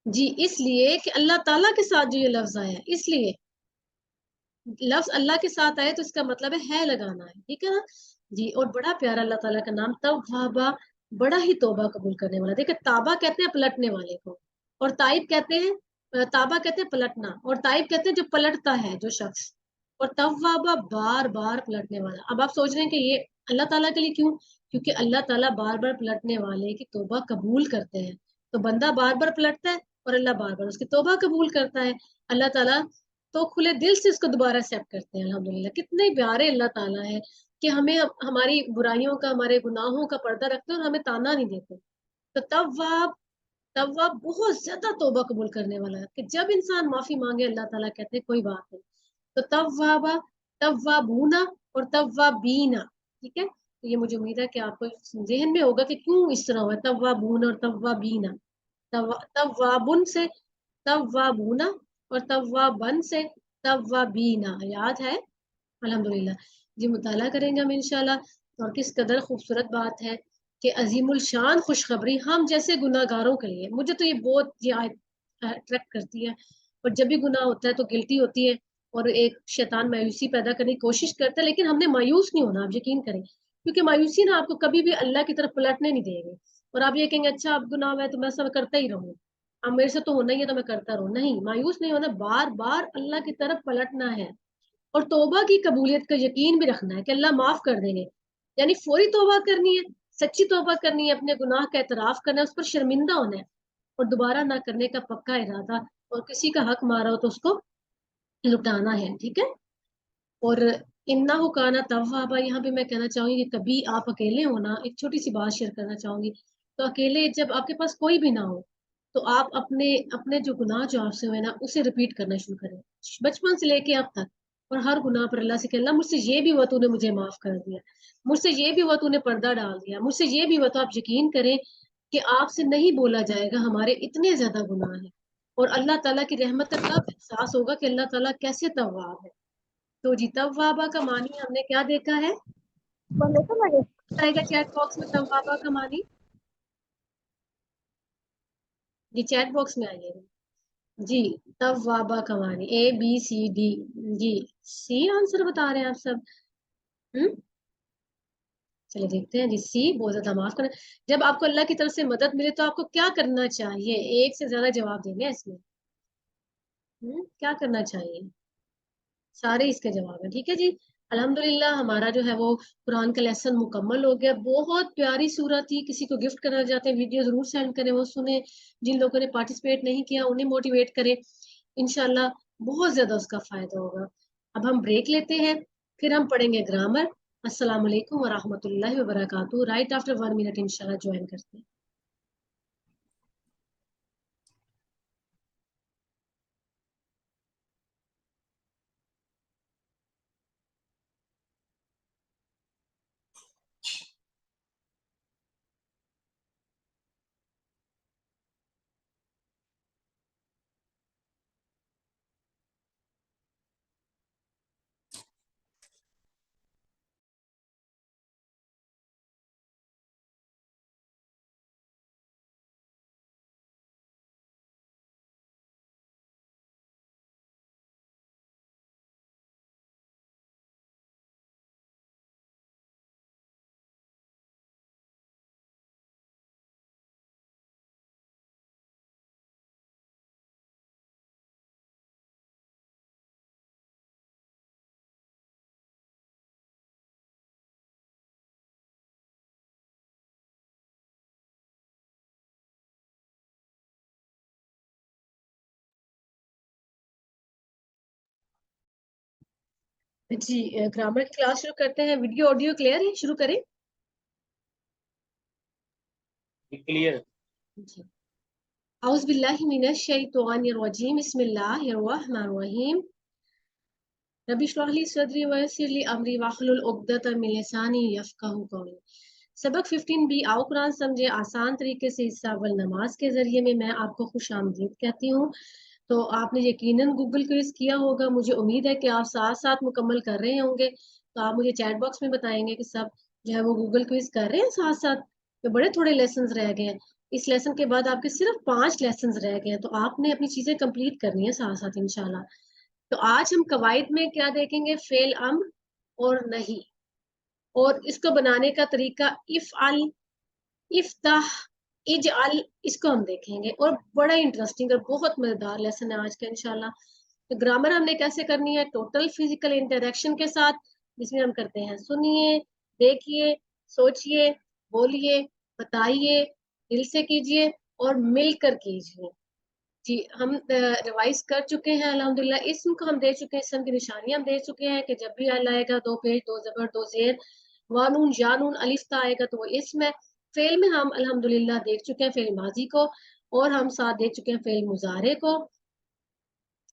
جی اس لیے کہ اللہ تعالیٰ کے ساتھ جو یہ لفظ آیا ہے، اس لیے لفظ اللہ کے ساتھ آئے تو اس کا مطلب ہے لگانا ہے، ٹھیک ہے نا جی. اور بڑا پیارا اللہ تعالیٰ کا نام توابا، بڑا ہی توبہ قبول کرنے والا. دیکھیں تابا کہتے ہیں پلٹنے والے کو، اور تائب کہتے ہیں، تابا کہتے ہیں پلٹنا، اور تائب کہتے ہیں جو پلٹتا ہے جو شخص، اور توابا بار بار پلٹنے والا. اب آپ سوچ رہے ہیں کہ یہ اللہ تعالیٰ کے لیے کیوں؟ کیونکہ اللہ تعالیٰ بار بار پلٹنے والے کی توبہ قبول کرتے ہیں. تو بندہ بار بار پلٹتا ہے اور اللہ بار بار اس کی توبہ قبول کرتا ہے. اللہ تعالیٰ تو کھلے دل سے اس کو دوبارہ ایکسیپٹ کرتے ہیں. الحمدللہ کتنے پیارے اللہ تعالیٰ ہے کہ ہمیں ہماری برائیوں کا، ہمارے گناہوں کا پردہ رکھتے ہیں اور ہمیں تانا نہیں دیتے. تو تواب بہت زیادہ توبہ قبول کرنے والا ہے، کہ جب انسان معافی مانگے اللہ تعالیٰ کہتے ہیں کوئی بات نہیں. تو توابا، توابونا، اور توابینا، ٹھیک ہے. تو یہ مجھے امید ہے کہ آپ کو ذہن میں ہوگا کہ کیوں اس طرح ہوا ہے، توابونا اور توابینا. توابن سے توابونا، اور توابن سے توابینا، یاد ہے؟ الحمدللہ. جی مطالعہ کریں گے ہم انشاءاللہ. اور کس قدر خوبصورت بات ہے کہ عظیم الشان خوشخبری ہم جیسے گناہ گاروں کے لیے. مجھے تو یہ بہت یہ اٹریکٹ کرتی ہے. اور جب بھی گناہ ہوتا ہے تو گلٹی ہوتی ہے، اور ایک شیطان مایوسی پیدا کرنے کی کوشش کرتا ہے، لیکن ہم نے مایوس نہیں ہونا، آپ یقین کریں، کیونکہ مایوسی نا آپ کو کبھی بھی اللہ کی طرف پلٹنے نہیں دے گی. اور آپ یہ کہیں گے اچھا اب گناہ ہے تو میں سب کرتا ہی رہوں، اب میرے سے تو ہونا ہی ہے تو میں کرتا رہوں. نہیں، مایوس نہیں ہونا، بار بار اللہ کی طرف پلٹنا ہے. اور توبہ کی قبولیت کا یقین بھی رکھنا ہے کہ اللہ معاف کر دیں گے. یعنی فوری توبہ کرنی ہے، سچی توبہ کرنی ہے، اپنے گناہ کا اعتراف کرنا ہے، اس پر شرمندہ ہونا ہے، اور دوبارہ نہ کرنے کا پکا ارادہ. اور کسی کا حق مارا ہو تو اس کو لٹانا ہے، ٹھیک ہے. اور انہو کانا توابا، یہاں پہ میں کہنا چاہوں گی کہ کبھی آپ اکیلے ہونا، ایک چھوٹی سی بات شیئر کرنا چاہوں گی. تو اکیلے جب آپ کے پاس کوئی بھی نہ ہو تو آپ اپنے جو گناہ جو آپ سے ہوئے نا اسے ریپیٹ کرنا شروع کریں، بچپن سے لے کے اب تک. اور ہر گناہ پر اللہ سے کہ اللہ مجھ سے یہ بھی ہوا تو نے مجھے معاف کر دیا، مجھ سے یہ بھی ہوا تو نے پردہ ڈال دیا، مجھ سے یہ بھی ہوا. تو آپ یقین کریں کہ آپ سے نہیں بولا جائے گا ہمارے اتنے زیادہ گناہ ہیں. اور اللہ تعالیٰ کی رحمت کا تب احساس ہوگا کہ اللہ تعالیٰ کیسے تواب ہے. تو جی توابہ کا معنی ہم نے کیا دیکھا ہے؟ بتائے گا چیٹ باکس میں توابہ کا معنی. جی چیٹ باکس میں آئیے گا. جی توابہ کا معنی ABCD. جی سی آنسر بتا رہے ہیں آپ سب. چلے دیکھتے ہیں. جی سی، بہت زیادہ معاف کرنا. جب آپ کو اللہ کی طرف سے مدد ملے تو آپ کو کیا کرنا چاہیے؟ ایک سے زیادہ جواب دیں گے اس میں. کیا کرنا چاہیے؟ سارے اس کے جواب ہیں. ٹھیک ہے جی. الحمدللہ ہمارا جو ہے وہ قرآن کا لیسن مکمل ہو گیا. بہت پیاری سورت تھی. کسی کو گفٹ کرنا چاہتے ہیں ویڈیو ضرور سینڈ کریں, وہ سنیں. جن لوگوں نے پارٹیسپیٹ نہیں کیا انہیں موٹیویٹ کریں. انشاءاللہ بہت زیادہ اس کا فائدہ ہوگا. اب ہم بریک لیتے ہیں, پھر ہم پڑھیں گے گرامر. السلام علیکم ورحمۃ اللہ وبرکاتہ. رائٹ آفٹر 1 منٹ انشاءاللہ جوائن کرتے ہیں. جی گرامر کی کلاس شروع کرتے ہیں. ویڈیو آڈیو کلیئر ہے؟ شروع کریں. کلیئر. جی. اعوذ باللہ من الشیطان الرجیم. بسم اللہ الرحمن الرحیم. رب اشرح لی صدری ویسر لی امری واحلل عقدۃ من لسانی یفقہوا قولی. سبق 15B. آؤ قرآن سمجھے آسان طریقے سے. حصہ اول نماز کے ذریعے میں آپ کو خوش آمدید کہتی ہوں. تو آپ نے یقیناً گوگل کوئز کیا ہوگا. مجھے امید ہے کہ آپ ساتھ ساتھ مکمل کر رہے ہوں گے. تو آپ مجھے چیٹ باکس میں بتائیں گے کہ سب جو ہے وہ گوگل کوئز کر رہے ہیں ساتھ ساتھ. تو بڑے تھوڑے لیسنز رہ گئے ہیں. اس لیسن کے بعد آپ کے صرف 5 لیسنز رہ گئے ہیں. تو آپ نے اپنی چیزیں کمپلیٹ کرنی ہے ساتھ ساتھ انشاءاللہ. تو آج ہم قواعد میں کیا دیکھیں گے؟ فعل امر اور نہیں, اور اس کو بنانے کا طریقہ افعل, افتح, اجعل, اس کو ہم دیکھیں گے. اور بڑا انٹرسٹنگ اور بہت مزیدار لیسن ہے آج کا انشاءاللہ. تو گرامر ہم نے کیسے کرنی ہے؟ ٹوٹل فزیکل انٹریکشن کے ساتھ, جس میں ہم کرتے ہیں سنیے, دیکھیے, سوچئے, بولیے, بتائیے, دل سے کیجئے اور مل کر کیجئے. جی ہم ریوائز کر چکے ہیں الحمدللہ. اسم کو ہم دے چکے ہیں, اسم کی نشانیاں ہم دے چکے ہیں کہ جب بھی ال آئے گا 2 پیش 2 زبر 2 زیر, وانون جانون الف تا آئے گا تو وہ اسم ہے. فعل میں ہم الحمدللہ دیکھ چکے ہیں فعل ماضی کو, اور ہم ساتھ دیکھ چکے ہیں فعل مضارع کو.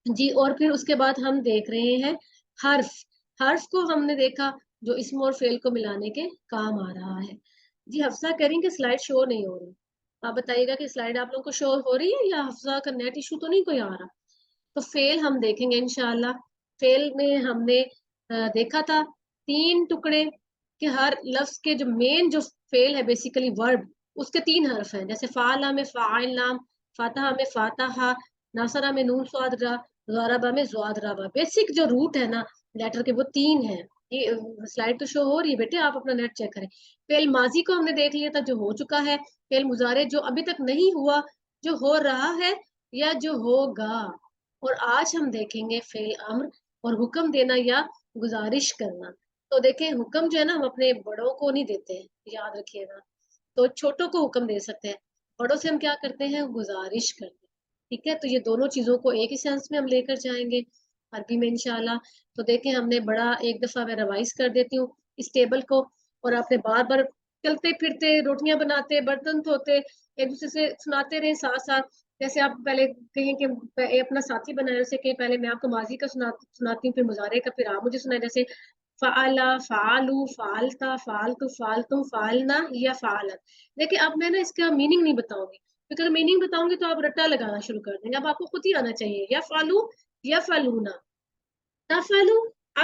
جی اور پھر اس کے بعد ہم دیکھ رہے ہیں حرف. حرف کو ہم نے دیکھا جو اسم اور فعل کو ملانے کے کام آ رہا ہے. جی حفصہ کہہ رہی ہیں کہ سلائڈ شو نہیں ہو رہی. آپ بتائیے گا کہ سلائڈ آپ لوگوں کو شو ہو رہی ہے یا حفصہ کا نیٹ ایشو تو نہیں کوئی آ رہا. تو فعل ہم دیکھیں گے انشاءاللہ. فعل میں ہم نے دیکھا تھا 3 ٹکڑے کہ ہر لفظ کے جو مین جو فعل ہے بیسیکلی ورب, اس کے 3 حرف ہیں. جیسے فعلہ میں فاعل نام, فاتحہ میں فاتحہ, ناصرہ میں نون صاد را, ضربہ میں ضاد ربا. بیسک جو روٹ ہے نا لیٹر کے وہ 3 ہیں. یہ سلائڈ تو شو ہو رہی ہے بیٹے, آپ اپنا نیٹ چیک کریں. فعل ماضی کو ہم نے دیکھ لیا تھا جو ہو چکا ہے. فعل مضارع جو ابھی تک نہیں ہوا, جو ہو رہا ہے یا جو ہوگا. اور آج ہم دیکھیں گے فعل امر اور حکم دینا یا گزارش کرنا. تو دیکھیں حکم جو ہے نا ہم اپنے بڑوں کو نہیں دیتے ہیں, یاد رکھیے گا. تو چھوٹوں کو حکم دے سکتے ہیں, بڑوں سے ہم کیا کرتے ہیں؟ گزارش کرتے ہیں. ٹھیک ہے, تو یہ دونوں چیزوں کو ایک ہی سینس میں ہم لے کر جائیں گے عربی میں انشاءاللہ. تو دیکھیں ہم نے بڑا ایک دفعہ میں ریوائز کر دیتی ہوں اس ٹیبل کو, اور آپ نے بار بار چلتے پھرتے, روٹیاں بناتے, برتن دھوتے, ایک دوسرے سے سناتے رہے ساتھ ساتھ. جیسے آپ پہلے کہیں کہ اپنا ساتھی بنائے اسے کہ پہلے میں آپ کو ماضی کا سناتی ہوں, پھر مضارع کا, پھر آپ مجھے سنائیں. جیسے فعلا, فعلو, فعلتا, فعلتو, فعلتم, فعلنا یا فعلت. دیکھیں اب میں نا اس کا میننگ نہیں بتاؤں گی, کیونکہ میننگ بتاؤں گی تو آپ رٹا لگانا شروع کر دیں گے. اب آپ کو خود ہی آنا چاہیے. یا فعلو, یا فعلونا, تفعلو,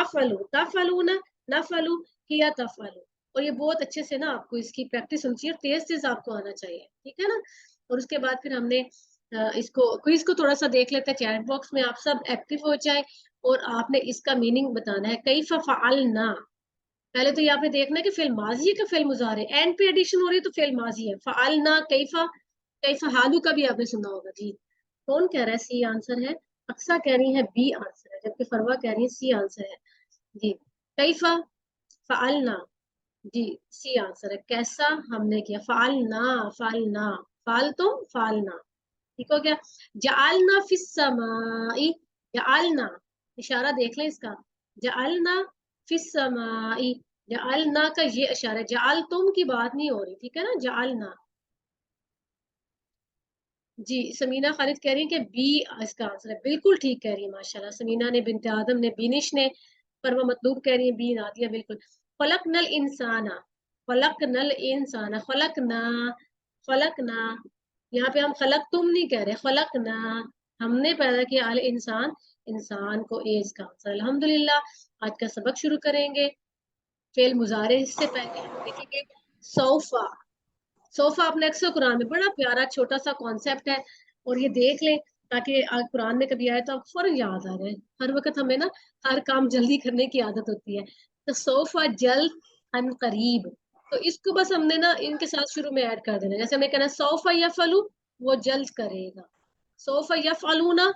افعلو, تفعلونا, نفعلو, کیا تفعلو. اور یہ بہت اچھے سے نا آپ کو اس کی پریکٹس ہونی چاہیے, اور تیز تیز آپ کو آنا چاہیے. ٹھیک ہے نا. اور اس کے بعد پھر ہم نے اس کو کوئز کو تھوڑا سا دیکھ لیتے ہیں. چیٹ باکس میں آپ سب ایکٹیو ہو جائیں اور آپ نے اس کا میننگ بتانا ہے. کیف فعلنا, پہلے تو یہ آپ نے دیکھنا ہے کہ فعل ماضی ہے کہ فعل مضارع. اینڈ پہ ایڈیشن ہو رہی ہے تو فعل ماضی ہے. فعلنا کیف, کیف حالو کا بھی آپ نے سنا ہوگا. جی کون کہہ رہا ہے سی آنسر ہے؟ अक्सा कह रही है बी आंसर है, जबकि फरवा कह रही है सी आंसर है। जी कैफा फ़अलना, जी सी आंसर है, कैसा हमने किया, फ़अलना फ़अलना, फ़अलतुम फ़अलना, ठीक हो गया। जअलना फिस समाई, जअलना, इशारा देख लें इसका, जअलना फिस समाई, जअलना का ये इशारा है, जअल तुम की बात नहीं हो रही, ठीक है ना, जअलना। जी समीना खालिद कह रही है कि बी इसका आंसर है, बिल्कुल ठीक कह रही है माशाल्लाह। समीना ने, बिनते आदम ने, बिनिश ने, परवा मतलूब कह रही है बी, नादिया बिल्कुल। फलक नल इंसाना, फलक नल इंसाना, फलक ना, फलक ना, यहाँ पे हम खलक तुम नहीं कह रहे, खलक ना, हमने पैदा किया अल इंसान, इंसान को, ए इसका आंसर। अल्हम्दुलिल्लाह आज का सबक शुरू करेंगे। फेल मुजारे से पहले हम देखेंगे सौफा। सोफा अपने अक्सर कुरान में बड़ा प्यारा छोटा सा कॉन्सेप्ट है, और ये देख लें ताकि कुरान में कभी आए तो आपको फौरन याद आ जाए। हर वक्त हमें ना हर काम जल्दी करने की आदत होती है, तो सोफा जल्द अन करीब, तो इसको बस हमने ना इनके साथ शुरू में ऐड कर देना। जैसे हमें कहना सोफा या फलू, वो जल्द करेगा, सोफा या फालूना,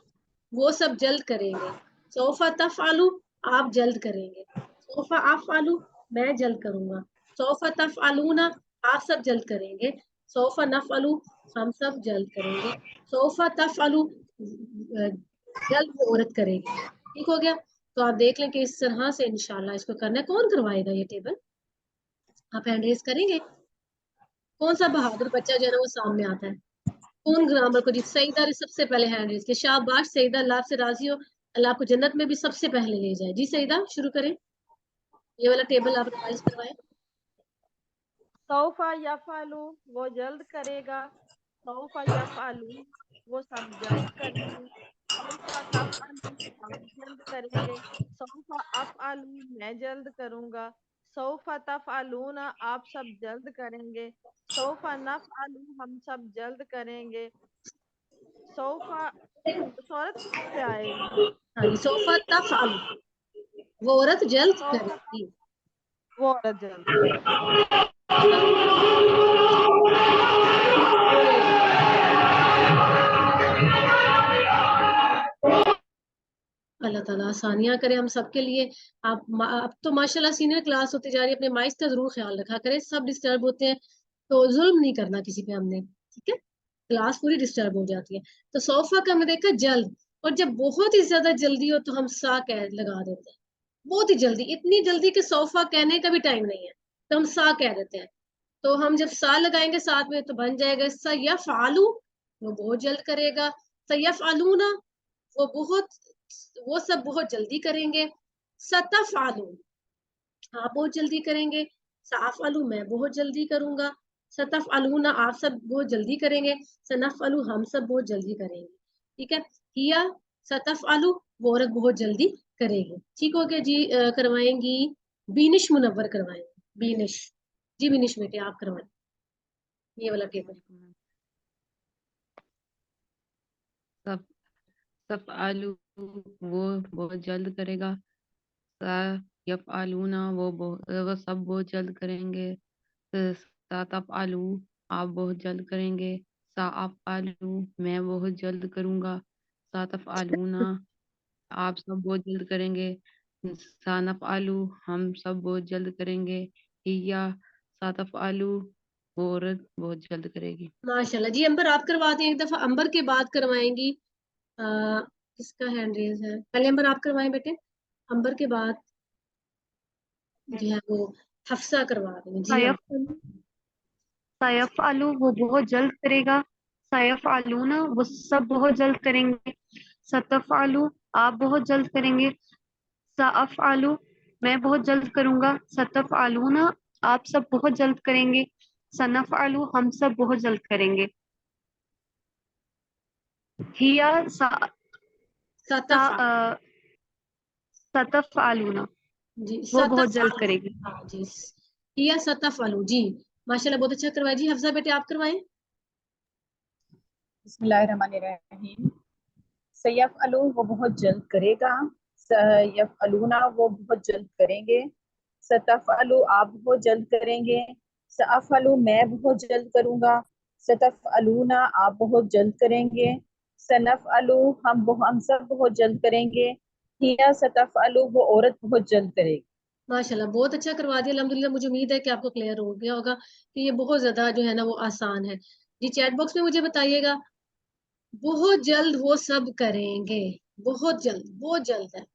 वो सब जल्द करेंगे, सोफा तफआलू, आप जल्द करेंगे, सोफा आफआलू, मैं जल्द करूंगा, सोफा तफआलूना, आप सब जल्द करेंगे, सोफा नफअलू, हम सब जल्द करेंगे, सोफा तफअलू, जल्द वो औरत करेगी, ठीक हो गया। तो आप देख लें कि इस तरह से इंशाल्लाह इसको करना है। कौन करवाएगा ये टेबल, आप हैंड रेज करेंगे, कौन सा बहादुर बच्चा जो है ना वो सामने आता है, कौन ग्रामर को, जी सईदा ने सबसे पहले हैंड रेज किया, शाबाश सईदा, अल्लाह आपसे राजी हो, अल्लाह आपको जन्नत में भी सबसे पहले ले जाए। जी सईदा शुरू करें, ये वाला टेबल आप रिवाइज करवाएं। सौफा यफअलु, वो जल्द करेगा। सौफा यफअलु, वो सब जल्द करेंगे। सौफा तफअलु, आप जल्द करेंगे। सौफा अफअलु, मैं जल्द करूंगा। सौफा तफअलूना, आप सब जल्द करेंगे। सौफा नफअलु, हम सब जल्द करेंगे। सौफा, शौरत से आएगा। हाँ जी, सोफा तफअल, वो औरत जल्द सौफा करेगी। वो औरत जल्द करेगी। अल्लाह ताला आसानियां करे हम सबके लिए। अब तो माशाल्लाह सीनियर क्लास होती जा रही है, अपने माइस का जरूर ख्याल रखा करें, सब डिस्टर्ब होते हैं, तो जुल्म नहीं करना किसी पे हमने, ठीक है, क्लास पूरी डिस्टर्ब हो जाती है। तो सोफा का हमने देखा जल्द, और जब बहुत ही ज्यादा जल्दी हो तो हम सा कह लगा देते हैं, बहुत ही जल्दी, इतनी जल्दी कि सोफा कहने का भी टाइम नहीं है, तो हम सा कह देते हैं। तो हम जब सा लगाएंगे साथ में तो बन जाएगा सयफ़अलु, वो बहुत जल्द करेगा, सयफ़अलूना, वो बहुत, वो सब बहुत जल्दी करेंगे, सतफ़अलु, आप बहुत जल्दी करेंगे, सअफ़अलु, मैं बहुत जल्दी करूंगा, सतफ़अलूना, आप सब बहुत जल्दी करेंगे, सनफ़अलु, हम सब बहुत जल्दी करेंगे, ठीक है। हिया सतफ़अलु, वो औरत बहुत जल्दी करेगी, ठीक हो गया जी। करवाएंगी बीनिश मुनव्वर करवाएंगे, बीनिश, जी बिनिश बेटे आप करवाएं ये वाला टेबल। सब सब आलू, वो बहुत जल्द करेगा। सा यफ आलूना, वो सब बहुत जल्द करेंगे। सातफ आलू, आप बहुत जल्द करेंगे। साफ आलू, मैं बहुत जल्द करूंगा। सातफ आलूना, आप सब बहुत जल्द करेंगे। सानफ आलू, हम सब बहुत जल्द करेंगे। हिया सातफ आलू, वो औरत बहुत जल्द करेगी। माशाल्लाह जी, अंबर आप करवाते हैं एक दफा, अंबर के बाद करवाएंगी, आ, किसका हैंड रेज है, पहले अंबर आप करवाएं बेटे, अंबर के बाद जो है वो हफ्सा करवा देंगे। जी हाँ, सैफ सैफ आलू, वो बहुत जल्द करेगा। सैफ आलू ना, वो सब बहुत जल्द करेंगे। सतफ आलू, आप बहुत जल्द करेंगे। साफ आलू, मैं बहुत जल्द करूंगा। सतफ आलू ना, आप सब बहुत जल्द करेंगे। सनफ आलू, हम सब बहुत जल्द करेंगे। हिया सा, सा, सतफ, सतफ आलू ना, जी वो बहुत सतफ जल्द आलू, करेगी। हाँ जी, या सतफ आलू, जी माशाल्लाह बहुत अच्छा करवाया जी। हफ्सा बेटे आप करवाएं। बिस्मिल्लाहिर्रहमानिर्रहीम। सयफ़अलु, वो बहुत जल्द करेगा। सयफ़अलूना, वो बहुत जल्द करेंगे। सतफ़अलु, आप बहुत जल्द करेंगे। सअफ़अलु, मैं बहुत जल्द करूंगा। सतफ़अलूना, आप बहुत जल्द करेंगे। सनफ़अलु हम सब बहुत जल्द करेंगे, हिया सतफ़अलु वो औरत बहुत जल्द करेगी। माशाल्लाह, बहुत अच्छा करवा दिया अल्हम्दुलिल्लाह। मुझे उम्मीद है कि आपको क्लियर हो गया होगा कि ये बहुत ज्यादा जो है ना वो आसान है। जी चैट बॉक्स में मुझे बताइएगा। बहुत जल्द वो सब करेंगे, बहुत जल्द है।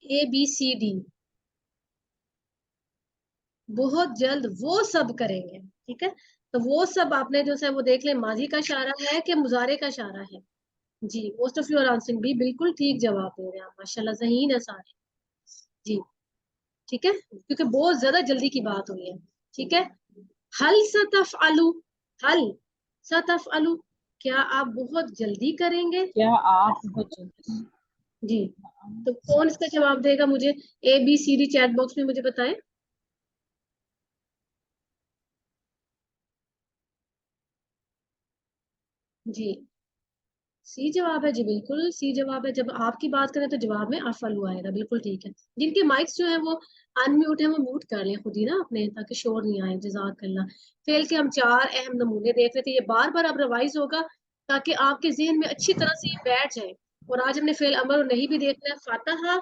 ABCD, बहुत जल्द वो सब करेंगे। ठीक है, तो वो सब आपने जो है वो देख ले, माजी का इशारा है कि मुजारे का इशारा है। जी, most of you are answering भी, बिल्कुल ठीक जवाब दे रहे हैं आप, माशाल्लाह ज़हीन है सारे। जी ठीक है, क्योंकि बहुत ज्यादा जल्दी की बात हुई है। ठीक है, हल सतफ़अलु, हल सतफ़अलु, क्या आप बहुत जल्दी करेंगे? क्या आप बहुत जल्द? जी, तो कौन इसका जवाब देगा मुझे? ABCD चैट बॉक्स में मुझे बताएं। जी, सी जवाब है जी, बिल्कुल सी जवाब है। जब आपकी बात करें तो जवाब में अफअलु आएगा, बिल्कुल ठीक है। जिनके माइक्स जो है वो अनम्यूट है वो म्यूट कर लें खुद ही ना अपने, ताकि शोर नहीं आए। जज़ाकल्लाह। फेल के हम 4 अहम नमूने देख रहे थे, ये बार बार अब रिवाइज होगा ताकि आपके जहन में अच्छी तरह से ये बैठ जाए। और आज हमने फेल अमर और नहीं भी देखना है। फातहा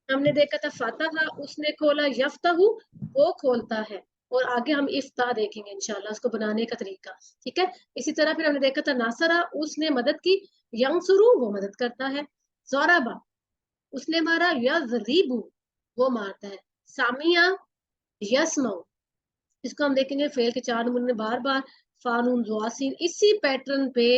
हमने देखा था, फातहा उसने खोला, यफ्तहु वो खोलता है। और आगे हम इफ्ता देखेंगे इंशाल्लाह उसको बनाने का तरीका। ठीक है, इसी तरह फिर हमने देखा था, नासरा उसने मदद की, यंसुरु वो मदद करता है, ज़रबा उसने मारा, यज़रिबु वो मारता है, सामिया यस्मउ इसको हम देखेंगे फेल के 4 नमूने बार बार। फानून जुआसीन, इसी पैटर्न पे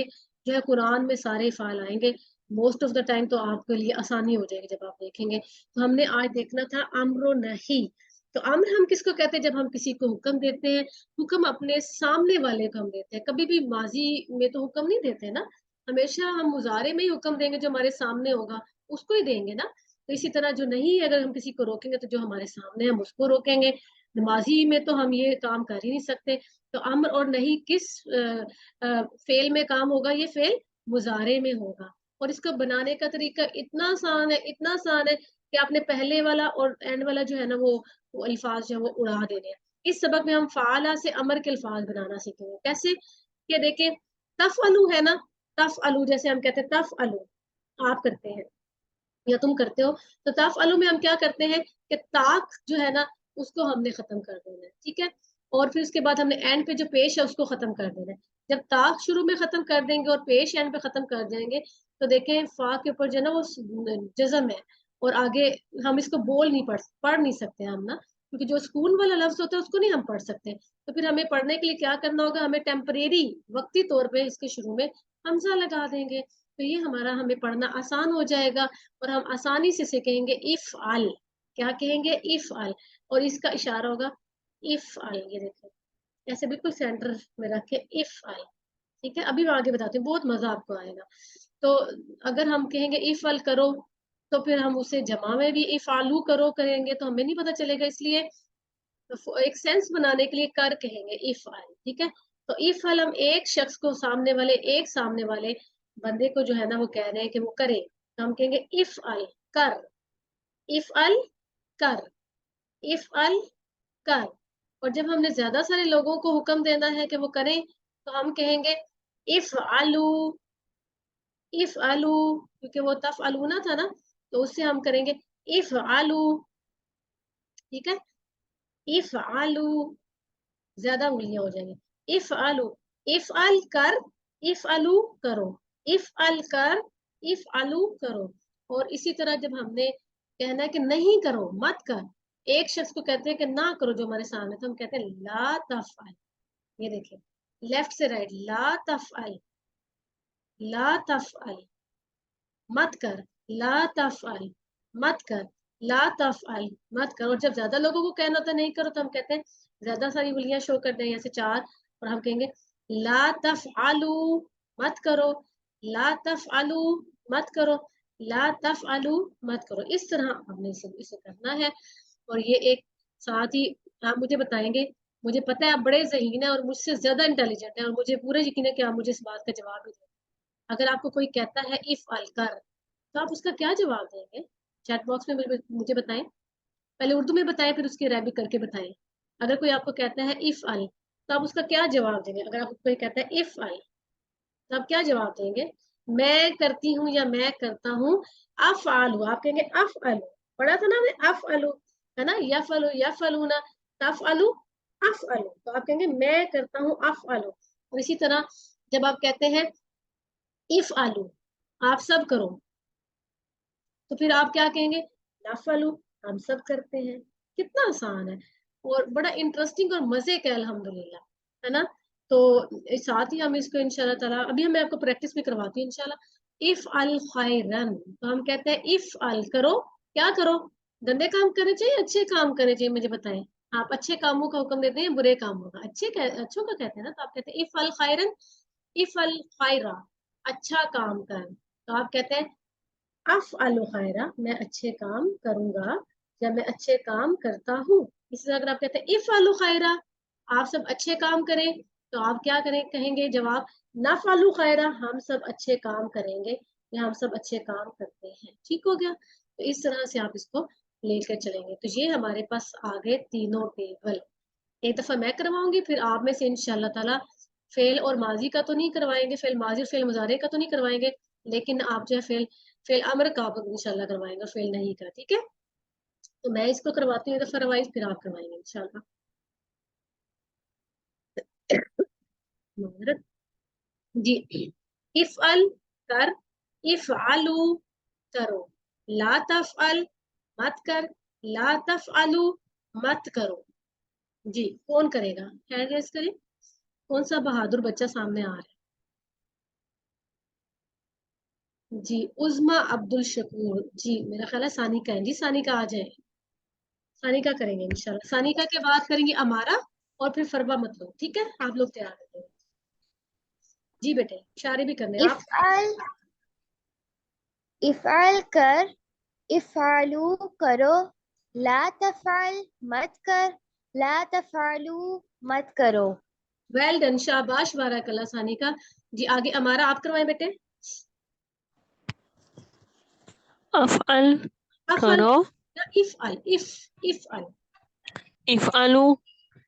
जो है कुरान में सारे फाल आएंगे। मोस्ट ऑफ द टाइम तो आपके लिए आसानी हो जाएगी जब आप देखेंगे। तो हमने आज देखना था अम्र नहीं। तो अम्र हम किसको कहते हैं? जब हम किसी को हुक्म देते हैं, हुक्म अपने सामने वाले को हम देते हैं। कभी भी माजी में तो हुक्म नहीं देते ना, हमेशा हम मुजारे में ही हुक्म देंगे, जो हमारे सामने होगा उसको ही देंगे ना। तो इसी तरह जो नहीं, अगर हम किसी को रोकेंगे तो जो हमारे सामने हम उसको रोकेंगे। नमाजी में तो हम ये काम कर ही नहीं सकते। तो अम्र और नहीं किस फेल में काम होगा? ये फेल मुजारे में होगा। और इसको बनाने का तरीका इतना आसान है, इतना आसान है कि आपने पहले वाला और एंड वाला जो है ना वो अल्फाज जो है वो उड़ा देने हैं। इस सबक में हम फाला से अमर के अल्फाज बनाना सीखेंगे। कैसे? ये देखें, तफअलु है ना, तफअलु जैसे हम कहते हैं तफअलु आप करते हैं या तुम करते हो, तो तफअलु में हम क्या करते हैं कि ताक जो है ना उसको हमने खत्म कर देना है। ठीक है, और फिर उसके बाद हमने एंड पे जो पेश है उसको खत्म कर देना है। जब ताक शुरू में खत्म कर देंगे और पेश एंड पे खत्म कर देंगे, तो देखें फा के ऊपर जो है ना वो जज़म है, और आगे हम इसको पढ़ नहीं सकते हम ना, क्योंकि जो सुकून वाला लफ्ज होता है उसको नहीं हम पढ़ सकते। तो फिर हमें पढ़ने के लिए क्या करना होगा? हमें टेम्परेरी वक्ती तौर पे इसके शुरू में हमजा लगा देंगे, तो ये हमें पढ़ना आसान हो जाएगा। और हम आसानी से सीखेंगे इफ अल, क्या कहेंगे? इफ अल, और इसका इशारा होगा इफ अल। ये देखो ऐसे बिल्कुल सेंटर में रख के इफ अल। ठीक है, अभी मैं आगे बताती हूँ, बहुत मजा आपको आएगा। तो अगर हम कहेंगे इफ अल करो, तो फिर हम उसे जमा में भी इफ आलू करो करेंगे तो हमें नहीं पता चलेगा, इसलिए तो एक सेंस बनाने के लिए कर कहेंगे इफ अल। ठीक है, तो इफ अल हम एक शख्स को एक सामने वाले बंदे को जो है ना वो कह रहे हैं कि वो करे, तो हम कहेंगे इफ अल कर, इफ अल कर, इफ अल कर। और जब हमने ज्यादा सारे लोगों को हुक्म देना है कि वो करें, तो हम कहेंगे इफ आलू, इफ आलू, क्योंकि वो तफ अलूना था ना, तो उससे हम करेंगे इफ आलू। ठीक है, इफ आलू, ज्यादा उंगलियां हो जाएंगी। इफ आलू, इफ अल कर, इफ आलू करो, इफ अल कर, इफ आलू करो। और इसी तरह जब हमने कहना है कि नहीं करो, मत कर, एक शख्स को कहते हैं कि ना करो जो हमारे सामने, तो हम कहते हैं ला तफअल। ये देखिए, लेफ्ट से राइट, ला तफअल, ला तफअल, मत कर, ला तफअल, मत कर, ला तफअल, मत कर। और जब ज्यादा लोगों को कहना होता है नहीं करो, तो हम कहते हैं, ज्यादा सारी उंगलियां शो करते हैं, ऐसे 4, और हम कहेंगे ला तफअलू, मत करो, ला तफअलू, मत करो, ला तफअलू, मत करो। इस तरह हमने इसे करना है। और ये एक साथ ही आप मुझे बताएंगे, मुझे पता है आप बड़े ज़हीन है और मुझसे ज्यादा इंटेलिजेंट है, और मुझे पूरा यकीन है कि आप मुझे इस बात का जवाब भी देंगे। अगर आपको कोई कहता है इफ अल कर, तो आप उसका क्या जवाब देंगे? चैट बॉक्स में मुझे बताएं। पहले उर्दू में बताएं, फिर उसकी अरबी करके बताएं। अगर कोई आपको कहता है इफ अल, تو آپ اس کا کیا جواب دیں گے؟ اگر آپ کو کوئی کہتا ہے اف ال، تو آپ کیا جواب دیں گے؟ میں کرتی ہوں یا میں کرتا ہوں، افعلو، آپ کہیں گے افعلو، پڑھا تھا نا ہم نے افعلو، ہے نا، یفعلو یفعلونا، تفعلو افعلو، تو آپ کہیں گے میں کرتا ہوں افعلو۔ اور اسی طرح جب آپ کہتے ہیں افعلو، آپ سب کرو، تو پھر آپ کیا کہیں گے؟ نفعلو، ہم سب کرتے ہیں۔ کتنا آسان ہے اور بڑا انٹرسٹنگ اور مزے کا، الحمدللہ، ہے نا۔ تو ساتھ ہی ہم اس کو انشاءاللہ تعالیٰ ابھی میں آپ کو پریکٹس بھی کرواتی ہوں انشاءاللہ۔ اف ال خیرن، تو ہم کہتے ہیں اف ال، کرو، کیا کرو؟ گندے کام کرنے چاہیے، اچھے کام کرنے چاہیے؟ مجھے بتائیں، آپ اچھے کاموں کا حکم دیتے ہیں برے کاموں کا؟ اچھوں کا کہتے ہیں نا، تو آپ کہتے ہیں اف ال خیرن، اف ال خیرا، اچھا کام کر، تو آپ کہتے ہیں افعل خیرا، میں اچھے کام کروں گا یا میں اچھے کام کرتا ہوں۔ اسی طرح اگر آپ کہتے ہیں افعل خیرا، آپ سب اچھے کام کریں، تو آپ کیا کریں، کہیں گے جواب نفعل خیرا، ہم سب اچھے کام کریں گے یا ہم سب اچھے کام کرتے ہیں۔ ٹھیک ہو گیا؟ تو اس طرح سے آپ اس کو لے کر چلیں گے۔ تو یہ ہمارے پاس آگے تینوں ٹیبل، ایک دفعہ میں کرواؤں گی، پھر آپ میں سے انشاءاللہ تعالیٰ فعل اور ماضی کا تو نہیں کروائیں گے، فعل ماضی اور فعل مضارع کا تو نہیں کروائیں گے، لیکن آپ جو ہے فعل امر کا انشاءاللہ کروائیں گے، فعل نہیں کا۔ ٹھیک ہے؟ تو میں اس کو کرواتی ہوں دفعہ روائز، پھر آپ کروائیں گے انشاءاللہ۔ جی، افعل کر، افعلو کرو، لا تفعل مت کر، لا تفعلو مت کرو۔ جی، کون کرے گا؟ ہینڈ ریز کرے، کون سا بہادر بچہ سامنے آ رہا ہے؟ جی، عظما عبد الشکور، جی میرا خیال ہے سانیکا ہے، جی سانیکا آ جائیں، سانیکا کریں گے انشاءاللہ، سانیکا کے بعد کریں گے امارا اور پھر فربا مطلب۔ ٹھیک ہے، آپ لوگ تیار رہتے ہیں؟ جی بیٹے، اشارے بھی کرنے آپ۔ افعل کر، افعلو کرو، لا تفعل مت کر، لا تفعلو مت کرو۔ ویل ڈن، شاباش، بارک اللہ سانیکا۔ جی آگے امارا آپ کروائیں بیٹے۔ افعل افعل کرو، یا افعل؟ افعل، افعلو،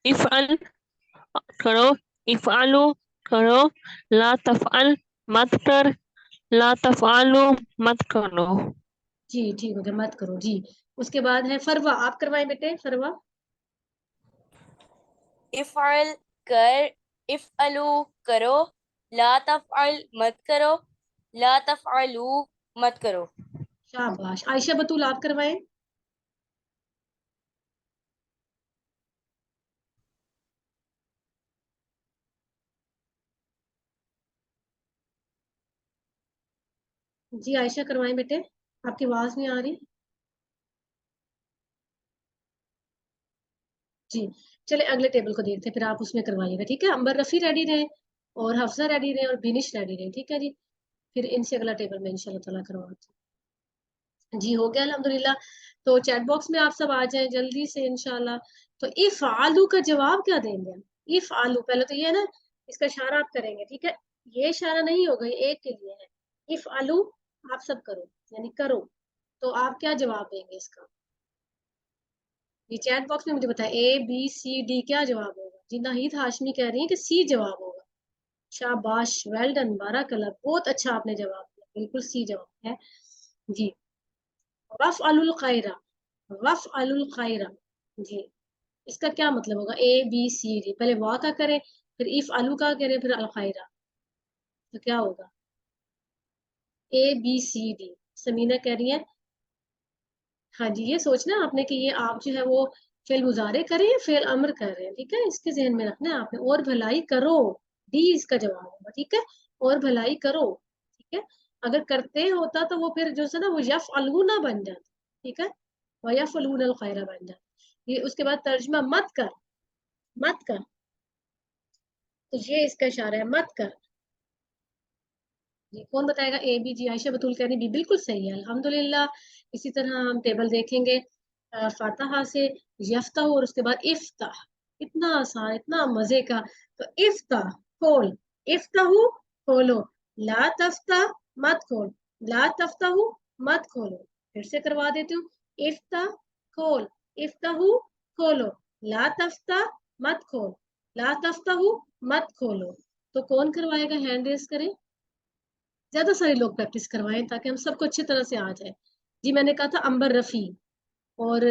افعل کرو، افعلو کرو، لا تفعل مت کر، لا تفعلو مت کرو۔ جی ٹھیک ہو گیا، مت کرو۔ جی اس کے بعد ہے فروا، آپ کروائیں بیٹے، فروا۔ افعل کر، افعلو کرو، لا تفعل مت کرو، لا تفعلو مت کرو۔ شاباش، عائشہ بطول آپ کروائیں۔ جی عائشہ کروائیں بیٹے، آپ کی آواز نہیں آ رہی۔ جی چلے اگلے ٹیبل کو دیکھتے ہیں، پھر آپ اس میں کروائیے گا۔ ٹھیک ہے، امبر رفیع ریڈی رہے اور حفصہ ریڈی رہے اور بینش ریڈی رہے۔ ٹھیک ہے جی، پھر ان سے اگلا ٹیبل میں انشاءاللہ تعالیٰ کرواتی ہوں۔ جی ہو گیا الحمدللہ۔ تو چیٹ باکس میں آپ سب آ جائیں جلدی سے انشاءاللہ۔ تو افعلو کا جواب کیا دیں گے؟ افعلو، پہلے تو یہ ہے نا، اس کا اشارہ آپ کریں گے۔ ٹھیک ہے، یہ اشارہ نہیں ہوگا، یہ ایک کے لیے ہے۔ افعلو، آپ سب کرو یعنی کرو، تو آپ کیا جواب دیں گے اس کا؟ یہ چیٹ باکس میں مجھے بتائیں، اے بی سی ڈی کیا جواب ہوگا؟ جی ناہید ہاشمی کہہ رہی ہیں کہ سی جواب ہوگا۔ شاباش، ویل ڈن، بارک اللہ، بہت اچھا آپ نے جواب دیا، بالکل سی جواب ہے۔ جی، وفعل الخیرہ، وفعل الخیرہ، جی اس کا کیا مطلب ہوگا؟ اے بی سی ڈی، پہلے وا کا کریں، پھر افعلو کا کریں، پھر الخیرہ، تو کیا ہوگا؟ اے بی سی ڈی، سمینہ کہہ رہی ہے ہاں جی، یہ سوچنا آپ نے کہ یہ آپ جو ہے وہ فعل مضارع کریں یا فعل امر کر رہے ہیں۔ ٹھیک ہے، اس کے ذہن میں رکھنا ہے آپ نے۔ اور بھلائی کرو، ڈی اس کا جواب ہوگا۔ ٹھیک ہے، اور بھلائی کرو۔ ٹھیک ہے، اگر کرتے ہوتا تو وہ پھر جو ہے نا وہ یفعلون بن جاتا۔ ٹھیک ہے، ویفعلون الخیر بن جاتا۔ یہ اس کے بعد ترجمہ مت کر، مت کر، تو یہ اس کا اشارہ ہے، مت کر۔ جی کون بتائے گا؟ اے بی، جی عائشہ بطول کہہ رہی، بی بالکل صحیح ہے الحمدللہ۔ اسی طرح ہم ٹیبل دیکھیں گے فاتحہ سے یفتح اور اس کے بعد افتح، اتنا آسان، اتنا مزے کا۔ تو افتح کھول، افتح کھولو، لا تفتح مت کھول، لا تفتح مت کھولو۔ پھر سے کروا دیتی ہوں، افتح کھول، افتح کھولو، لا تفتح مت کھول، ला तफ्ताहू मत खोलो। तो कौन करवाएगा, हैंड रेस करें। ज्यादा सारे लोग प्रैक्टिस करवाएं ताकि हम सबको अच्छी तरह से आ जाए। जी मैंने कहा था अंबर रफी, और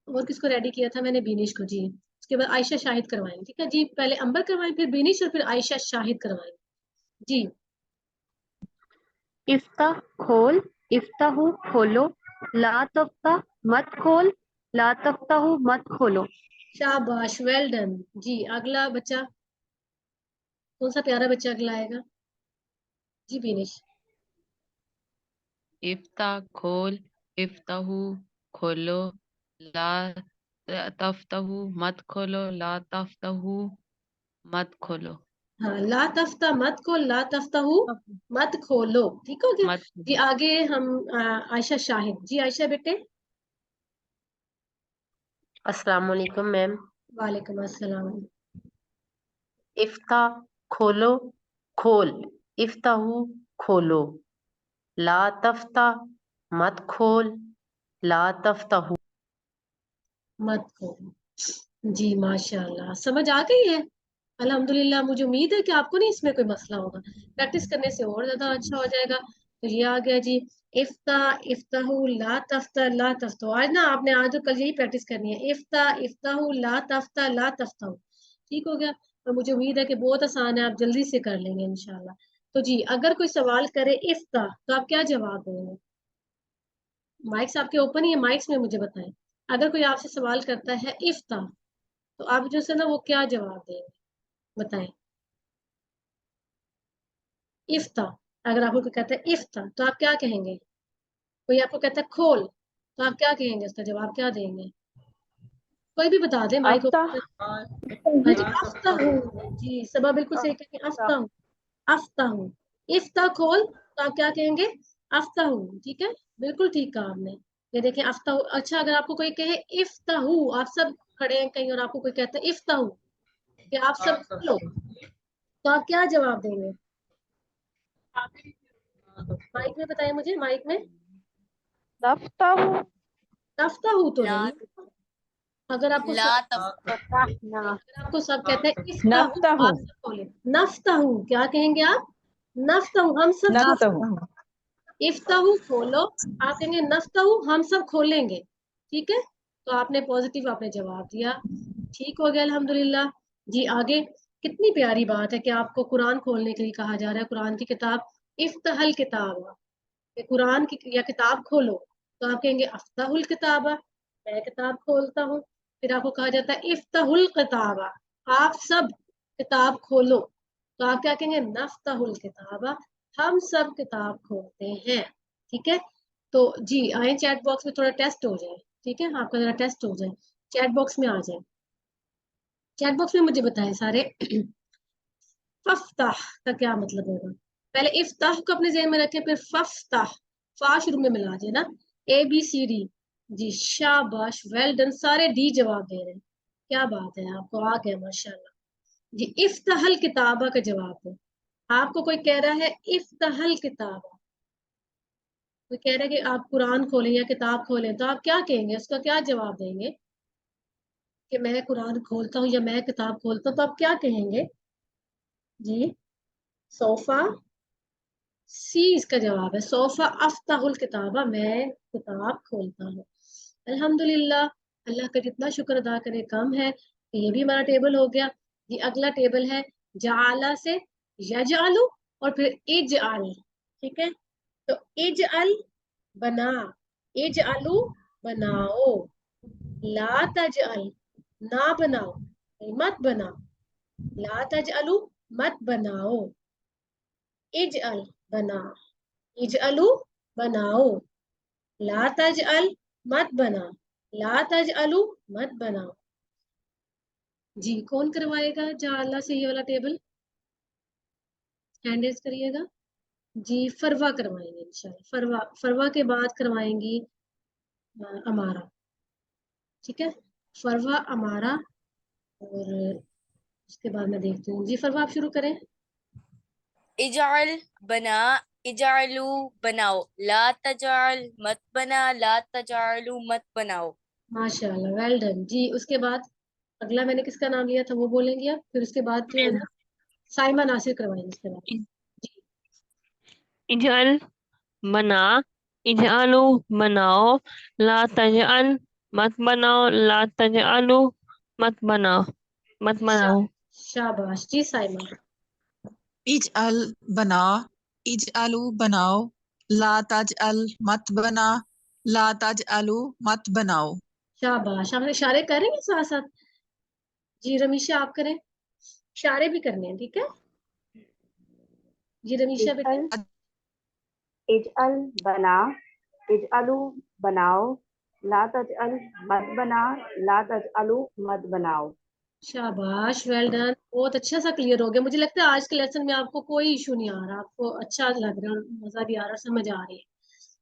किसको रेडी किया था मैंने, बीनिश को जी। उसके बाद आयशा शाहिद करवाएं, ठीक है जी। पहले अंबर करवाएं, फिर बीनिश, और फिर आयशा शाहिद करवाएं जी। इफ्ता खोल, इफ्ताहू खोलो, ला तफ्ता मत खोल, ला तफ्ताहू मत खोलो। शाबाश, वेल डन जी। अगला बच्चा कौन सा प्यारा बच्चा अगला आएगा जी, बीनिश। इफ्ता खोल, इफ्ताहू खोलो, ला तफ्ताहू मत खोलो, ला तफ्ताहू मत खोलो। हाँ, ला तफ्ता मत खोल, ला तफ्ताहू मत खोलो, ठीक हो गया मत जी। आगे हम आयशा शाहिद जी। आयशा बेटे। अस्सलाम वालेकुम मैम। वालेकुम अस्सलाम। इफ्ता खोलो, खोल, इफ्ताहू खोलो, ला तफ्ता मत खोल, ला तफ्ताहू मत खोलो जी। माशाल्लाह, समझ आ गई है अल्हम्दुलिल्लाह। मुझे उम्मीद है कि आपको नहीं इसमें कोई मसला होगा, प्रैक्टिस करने से और ज्यादा अच्छा हो जाएगा। तो ये आ गया जी, इफ्ता, इफ्ताहू, ला तफ्ता, ला तफ्ता। आज ना आपने आज और कल यही प्रैक्टिस करनी है, इफ्ता, इफ्ताहू, ला तफ्ता, ला तफ्ताहू, ठीक हो गया। तो मुझे उम्मीद है कि बहुत आसान है, आप जल्दी से कर लेंगे इंशाल्लाह। तो जी अगर कोई सवाल करे इफ्ता, तो आप क्या जवाब देंगे। माइक्स आपके ओपन ही है, माइक्स में मुझे बताएं। अगर कोई आपसे सवाल करता है इफ्ता, तो आप जो से ना वो क्या जवाब देंगे, बताएं। इफ्ता, अगर आपको कोई कहता है इफ्ता, तो आप क्या कहेंगे। कोई आपको कहता है खोल, तो आप क्या कहेंगे, उसका जवाब क्या देंगे। कोई भी बता दे, माइक आफ्ता ओपन। हाँ जी, अफ्ता हूँ जी, सबा बिल्कुल सही कहेंगे, अफ्ता हूँ, अफ्ता हूँ। इफ्ता खोल, तो आप क्या कहेंगे, अफ्ता हूँ, ठीक है। बिल्कुल ठीक कहा आपने। ये देखें, अफ्ता हूँ। अच्छा, अगर आपको कोई कहे इफ्ता हूँ, आप सब खड़े हैं कहीं और आपको कोई कहता है इफ्ता हूँ, कि आप सब खोलो, तो आप क्या जवाब देंगे। माइक में बताइए मुझे, माइक में। तफ्ताहू तफ्ताहू तो ला नहीं। अगर आपको ला सब, फतहना अगर आपको सब कहते हैं इफ्ताहू, तो नफ्ताहू आप सब खोले। नफ्ताहू, क्या कहेंगे आप, नफ्ताहू, हम सब खोलेंगे। नफ्ताहू इफ्ताहू खोलो, आप कहेंगे नफ्ताहू, हम सब खोलेंगे, ठीक है। तो आपने पॉजिटिव आपने जवाब दिया, ठीक हो गया अल्हम्दुलिल्लाह जी। आगे कितनी प्यारी बात है कि आपको कुरान खोलने के लिए कहा जा रहा है, कुरान की किताब। इफ्तहल किताब, कि कुरान की या किताब खोलो, तो आप कहेंगे अफ्ताहुल किताबा, मैं किताब खोलता हूँ। फिर आपको कहा जाता है इफ्ताहुल किताबा, आप सब किताब खोलो, तो आप क्या कहेंगे, नफ्ताहुल किताबा, हम सब किताब खोलते हैं, ठीक है। तो जी आए चैट बॉक्स में थोड़ा टेस्ट हो जाए, ठीक है, आपका जरा टेस्ट हो जाए, चैट बॉक्स में आ जाए। चैट बॉक्स में मुझे बताएं सारे फफ्ताह का क्या मतलब होगा। पहले इफ्ताह को अपने ज़हन में रखें, फिर फफ्ताह, फा शुरू में मिला देना। ABCD जी, शाबाश, वेल डन, सारे डी जवाब दे रहे हैं, क्या बात है, आपको आ गया माशाल्लाह जी। इफ्तहल किताबा का जवाब दो। आपको कोई कह रहा है इफ्तहल किताबा, कोई कह रहा है कि आप कुरान खोलें या किताब खोलें, तो आप क्या कहेंगे, उसका क्या जवाब देंगे, कि मैं कुरान खोलता हूँ या मैं किताब खोलता हूँ, तो आप क्या कहेंगे जी। सोफा, सी इसका जवाब है, सोफा अफ्ताहुल किताबा, मैं किताब खोलता हूँ। अल्हम्दुलिल्लाह, अल्लाह का जितना शुक्र अदा करे कम है। ये भी हमारा टेबल हो गया। ये अगला टेबल है जाला से यजालू, और फिर इजअल, ठीक है। तो इजअल बना, इजअलू बनाओ, ला तजअल ना बनाओ, मत बनाओ, ला तजअलू मत बनाओ, इजअल बना, इजअलू बनाओ, ला तजअल मत बना, ला तजअलू मत बनाओ जी। कौन करवाएगा जाला से ये वाला टेबल, हैंड रेज करिएगा जी। फरवा करवाएंगे इंशाल्लाह, फरवा, फरवा के बाद करवाएंगी अमारा, ठीक है। फरवा, अमारा, और उसके बाद मैं देखती हूँ जी। फरवा आप शुरू करें। इजाल बना, इजालू बनाओ, ला तजाल मत बना, ला तजालू मत बनाओ। माशाल्लाह, वेल डन जी। उसके बाद अगला मैंने किसका नाम लिया था वो बोलेंगे आप, फिर उसके बाद जो है ना साइमा नासिर करवाएंगे इसके बाद। जी इजअल बना, इजअलू बनाओ, ला तजअल मत बनाओ, ला तजअलू मत बनाओ, मत बनाओ। शाबाश जी साइमा। इजअल बना, इजअलू बनाओ, ला तजअल मत बना, ला तजअलू मत बनाओ। शाबाश, आप इशारे करेंगे साथ साथ। जी रमीशा आप करें, इशारे भी करने हैं, ठीक है जी रमीशा बेटा। इजअल इजअल बना, इजअलू बनाओ, ला तजअल मत बना, ला तजअलू मत बनाओ। शाबाश, वेल डन, बहुत अच्छा सा क्लियर हो गया। मुझे लगता है आज के लेसन में आपको कोई इशू नहीं आ रहा, आपको अच्छा लग रहा है, मजा भी आ रहा है, समझ आ रही है।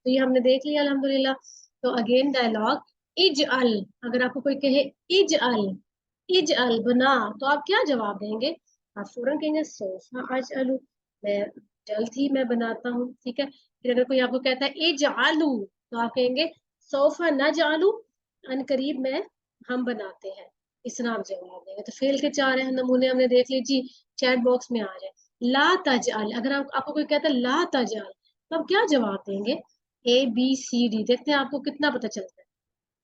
तो ये हमने देख लिया अल्हम्दुलिल्लाह। तो अगेन डायलॉग, इज अल, अगर आपको कोई कहे इज अल, इज अल बना, तो आप क्या जवाब देंगे? आप फौरन कहेंगे सोफा आज अलू, मैं जल्द ही मैं बनाता हूँ, ठीक है। फिर अगर कोई आपको कहता है इज आलू, तो आप कहेंगे सोफा न जालू, अन करीब में हम बनाते हैं, इस तरह आप जवाब देंगे। तो फेल के 4 नमूने हमने देख लिए जी, चैट बॉक्स में आ जाए। ला तजअल, अगर आपको कोई कहता है ला तजअल, तो आप क्या जवाब देंगे? ए बी सी डी, देखते हैं आपको कितना पता चलता है।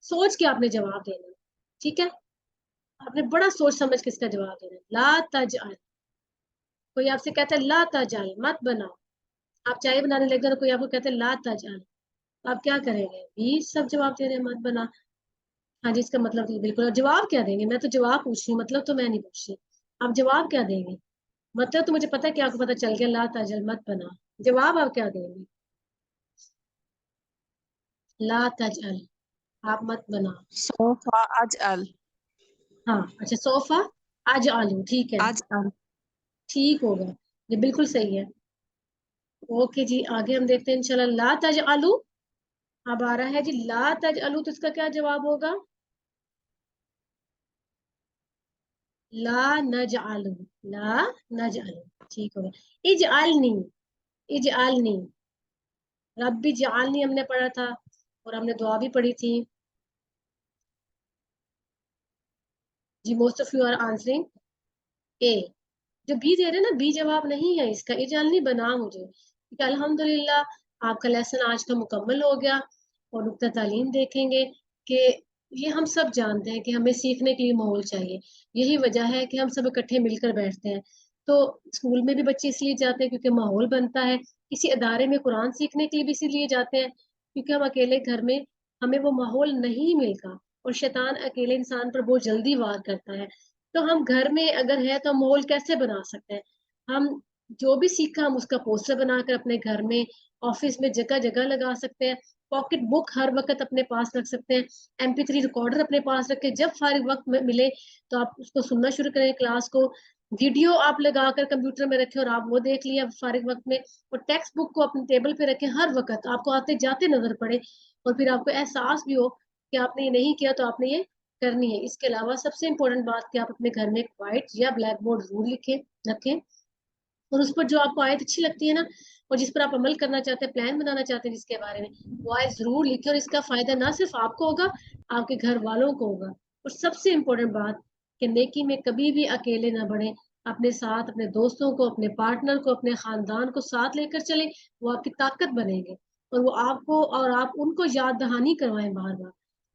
सोच के आपने जवाब देना है, ठीक है, आपने बड़ा सोच समझ के इसका जवाब देना है। ला तजअल, कोई आपसे कहता है ला तजअल मत बनाओ, आप चाय बनाने लग गए तो कोई आपको कहता है ला तजअल, तो आप क्या करेंगे? बी सब जवाब दे रहे हैं, मत बना। हाँ जी, इसका मतलब तो बिल्कुल। और जवाब क्या देंगे? मैं तो जवाब पूछ रही हूँ, मतलब तो मैं नहीं पूछ रही। आप जवाब क्या देंगे? मतलब तो मुझे पता है कि आपको पता चल गया, ला तजअल मत बना। जवाब आप क्या देंगे? ला तजअल, आप मत बना। सोफा अजअल, हाँ अच्छा, सोफा आज आलू, ठीक है, अजअल। ठीक होगा, ये बिल्कुल सही है। ओके जी, आगे हम देखते हैं इंशाल्लाह। ला तज आलू, अब आ रहा है जी ला तज आलू, तो इसका क्या जवाब होगा? ला नज आलू, ला नज आलू, ठीक होगा। इज आलनी, इज आलनी, रब्बी जालनी हमने पढ़ा था, और हमने दुआ भी पढ़ी थी। जी most of you are answering A, जो बी दे रहे हैं ना, बी जवाब नहीं है इसका, इजालनी बना मुझे, ठीक है। अल्हम्दुलिल्लाह आपका लेसन आज का मुकम्मल हो गया। और नुक्ता तालीम देखेंगे कि ये हम सब जानते हैं कि हमें सीखने के लिए माहौल चाहिए, यही वजह है कि हम सब इकट्ठे मिलकर बैठते हैं। तो स्कूल में भी बच्चे इसलिए जाते हैं क्योंकि माहौल बनता है, किसी अदारे में कुरान सीखने के लिए भी इसीलिए जाते हैं क्योंकि हम अकेले घर में हमें वो माहौल नहीं मिलता, और शैतान अकेले इंसान पर बहुत जल्दी वार करता है। तो हम घर में अगर है तो माहौल कैसे बना सकते हैं? हम जो भी सीखा हम उसका पोस्टर बनाकर अपने घर में, ऑफिस में जगह जगह लगा सकते हैं। पॉकेट बुक हर वक्त अपने पास रख सकते हैं। MP3 रिकॉर्डर अपने पास रखें, जब फारिग वक्त मिले तो आप उसको सुनना शुरू करें क्लास को। वीडियो आप लगाकर कंप्यूटर में रखें और आप वो देख लिया फारिग वक्त में। और टेक्स्ट बुक को अपने टेबल पे रखें, हर वक्त आपको आते जाते नजर पड़े, और फिर आपको एहसास भी हो कि आपने ये नहीं किया तो आपने ये करनी है। इसके अलावा सबसे इम्पोर्टेंट बात कि आप अपने घर में एक व्हाइट या ब्लैक बोर्ड जरूर लिखे रखें, और उस पर जो आपको आयत अच्छी लगती है ना, और जिस पर आप अमल करना चाहते हैं, प्लान बनाना चाहते हैं जिसके बारे में, वो आयत जरूर लिखें। और इसका फायदा ना सिर्फ आपको होगा, आपके घर वालों को होगा। और सबसे इम्पोर्टेंट बात कि नेकी में कभी भी अकेले ना बढ़े, अपने साथ अपने दोस्तों को, अपने पार्टनर को, अपने खानदान को साथ लेकर चले, वो आपकी ताकत बनेंगे, और वो आपको और आप उनको याद दहानी करवाएं बार बार।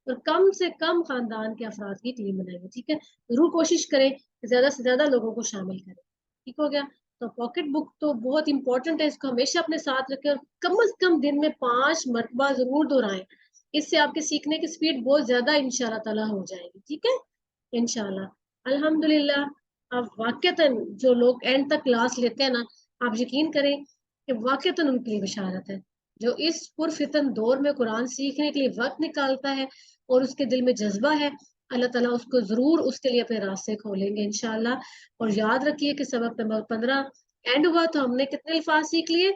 और कम से कम खानदान के अफराद की टीम बनाएंगे, ठीक है। जरूर कोशिश करें कि ज्यादा से ज्यादा लोगों को शामिल करें, ठीक हो गया। तो पॉकेट बुक तो बहुत इंपॉर्टेंट है, इसको हमेशा अपने साथ रखें, और कम से कम दिन में 5 मरतबा जरूर दोहराएं। इससे आपके सीखने की स्पीड बहुत ज्यादा इंशाल्लाह ताला हो जाएगी, ठीक है इंशाल्लाह। अल्हम्दुलिल्लाह। अब वाकईतन जो लोग एंड तक क्लास लेते हैं ना, आप यकीन करें कि वाकईतन उनके लिए बशारत है। जो इस पुरफितन दौर में कुरान सीखने के लिए वक्त निकालता है और उसके दिल में जज्बा है, अल्लाह ताला उसको जरूर उसके लिए अपने रास्ते खोलेंगे इंशाल्लाह। और याद रखिए कि सबक नंबर 15 एंड हुआ तो हमने कितने अल्फाज सीख लिए?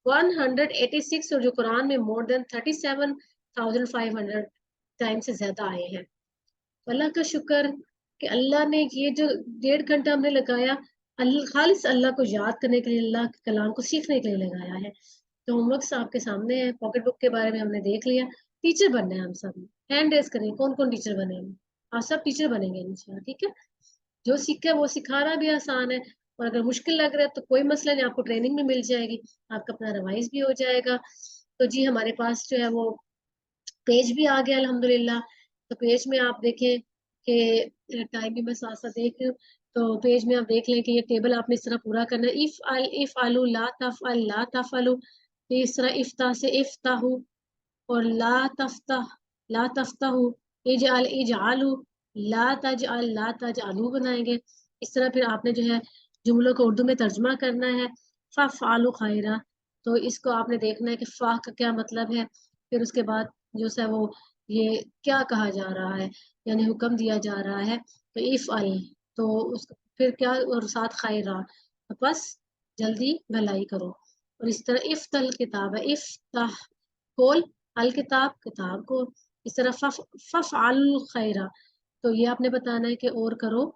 186, और जो कुरान में मोर देन 37,500 टाइम से ज्यादा आए हैं। तो अल्लाह का शुक्र कि अल्लाह ने ये जो 1.5 घंटा हमने लगाया, खालिस अल्लाह को याद करने के लिए, अल्लाह के कलाम को सीखने के लिए लगाया है। तो होमवर्क आपके सामने है, पॉकेट बुक के बारे में हमने देख लिया। टीचर बनना है हम सब, हैंड रेस करें, कौन कौन टीचर बने? آپ سب ٹیچر بنیں گے انشاءاللہ. ٹھیک ہے, جو سیکھا ہے وہ سکھانا بھی آسان ہے, اور اگر مشکل لگ رہا ہے تو کوئی مسئلہ نہیں, آپ کو ٹریننگ بھی مل جائے گی, آپ کا اپنا ریوائز بھی ہو جائے گا. تو جی ہمارے پاس جو ہے وہ پیج بھی آ گیا الحمدللہ. تو پیج میں آپ دیکھیں کہ ٹائم بھی میں ساتھ ساتھ دیکھ رہی ہوں, تو پیج میں آپ دیکھ لیں کہ یہ ٹیبل آپ نے اس طرح پورا کرنا ہے. افعلوا لا تفعل لا تفعلوا, اس طرح افتح سے افتح, اور لا تفتح لا تفتح, اجعل اجعلوا, لا تجعل لا تجعلوا بنائیں گے. اس طرح پھر آپ نے جو ہے جملوں کو اردو میں ترجمہ کرنا ہے. فافعلوا خیرا, تو اس کو آپ نے دیکھنا ہے کہ فا کا کیا مطلب ہے, پھر اس کے بعد جو ہے وہ یہ کیا کہا جا رہا ہے, یعنی حکم دیا جا رہا ہے. تو افعل, تو اس پھر کیا, اور ساتھ خیرا, بس جلدی بھلائی کرو. اور اس طرح افتح کتاب ہے, افتح کھول, الکتاب کتاب کو, اس طرح ففعل خیرا, تو یہ آپ نے بتانا ہے کہ اور کرو,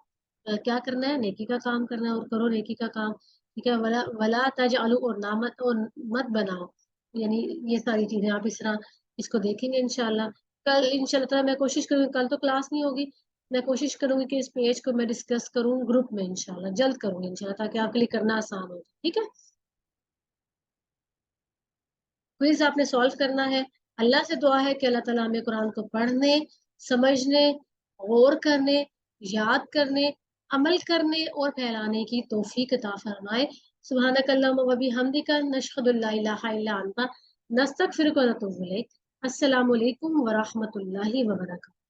کیا کرنا ہے, نیکی کا کام کرنا ہے, اور کرو نیکی کا کام. ٹھیک ہے, ولا تجعلوا, اور نامت اور مت بناؤ, یعنی یہ ساری چیزیں آپ اس طرح اس کو دیکھیں گے انشاءاللہ. کل انشاءاللہ تعالیٰ میں کوشش کروں گی, کل تو کلاس نہیں ہوگی, میں کوشش کروں گی کہ اس پیج کو میں ڈسکس کروں گروپ میں انشاءاللہ, جلد کروں گی انشاءاللہ, تاکہ آپ کے لیے کرنا آسان ہو. ٹھیک ہے, کوئز آپ نے سالو کرنا ہے. اللہ سے دعا ہے کہ اللہ تعالیٰ ہمیں قرآن کو پڑھنے, سمجھنے, غور کرنے, یاد کرنے, عمل کرنے اور پھیلانے کی توفیق عطا فرمائے. سبحانک اللہم و بحمدک, نشہد ان لا الہ الا انت, نستغفرک و نتوب الیک. السلام علیکم ورحمۃ اللہ وبرکاتہ.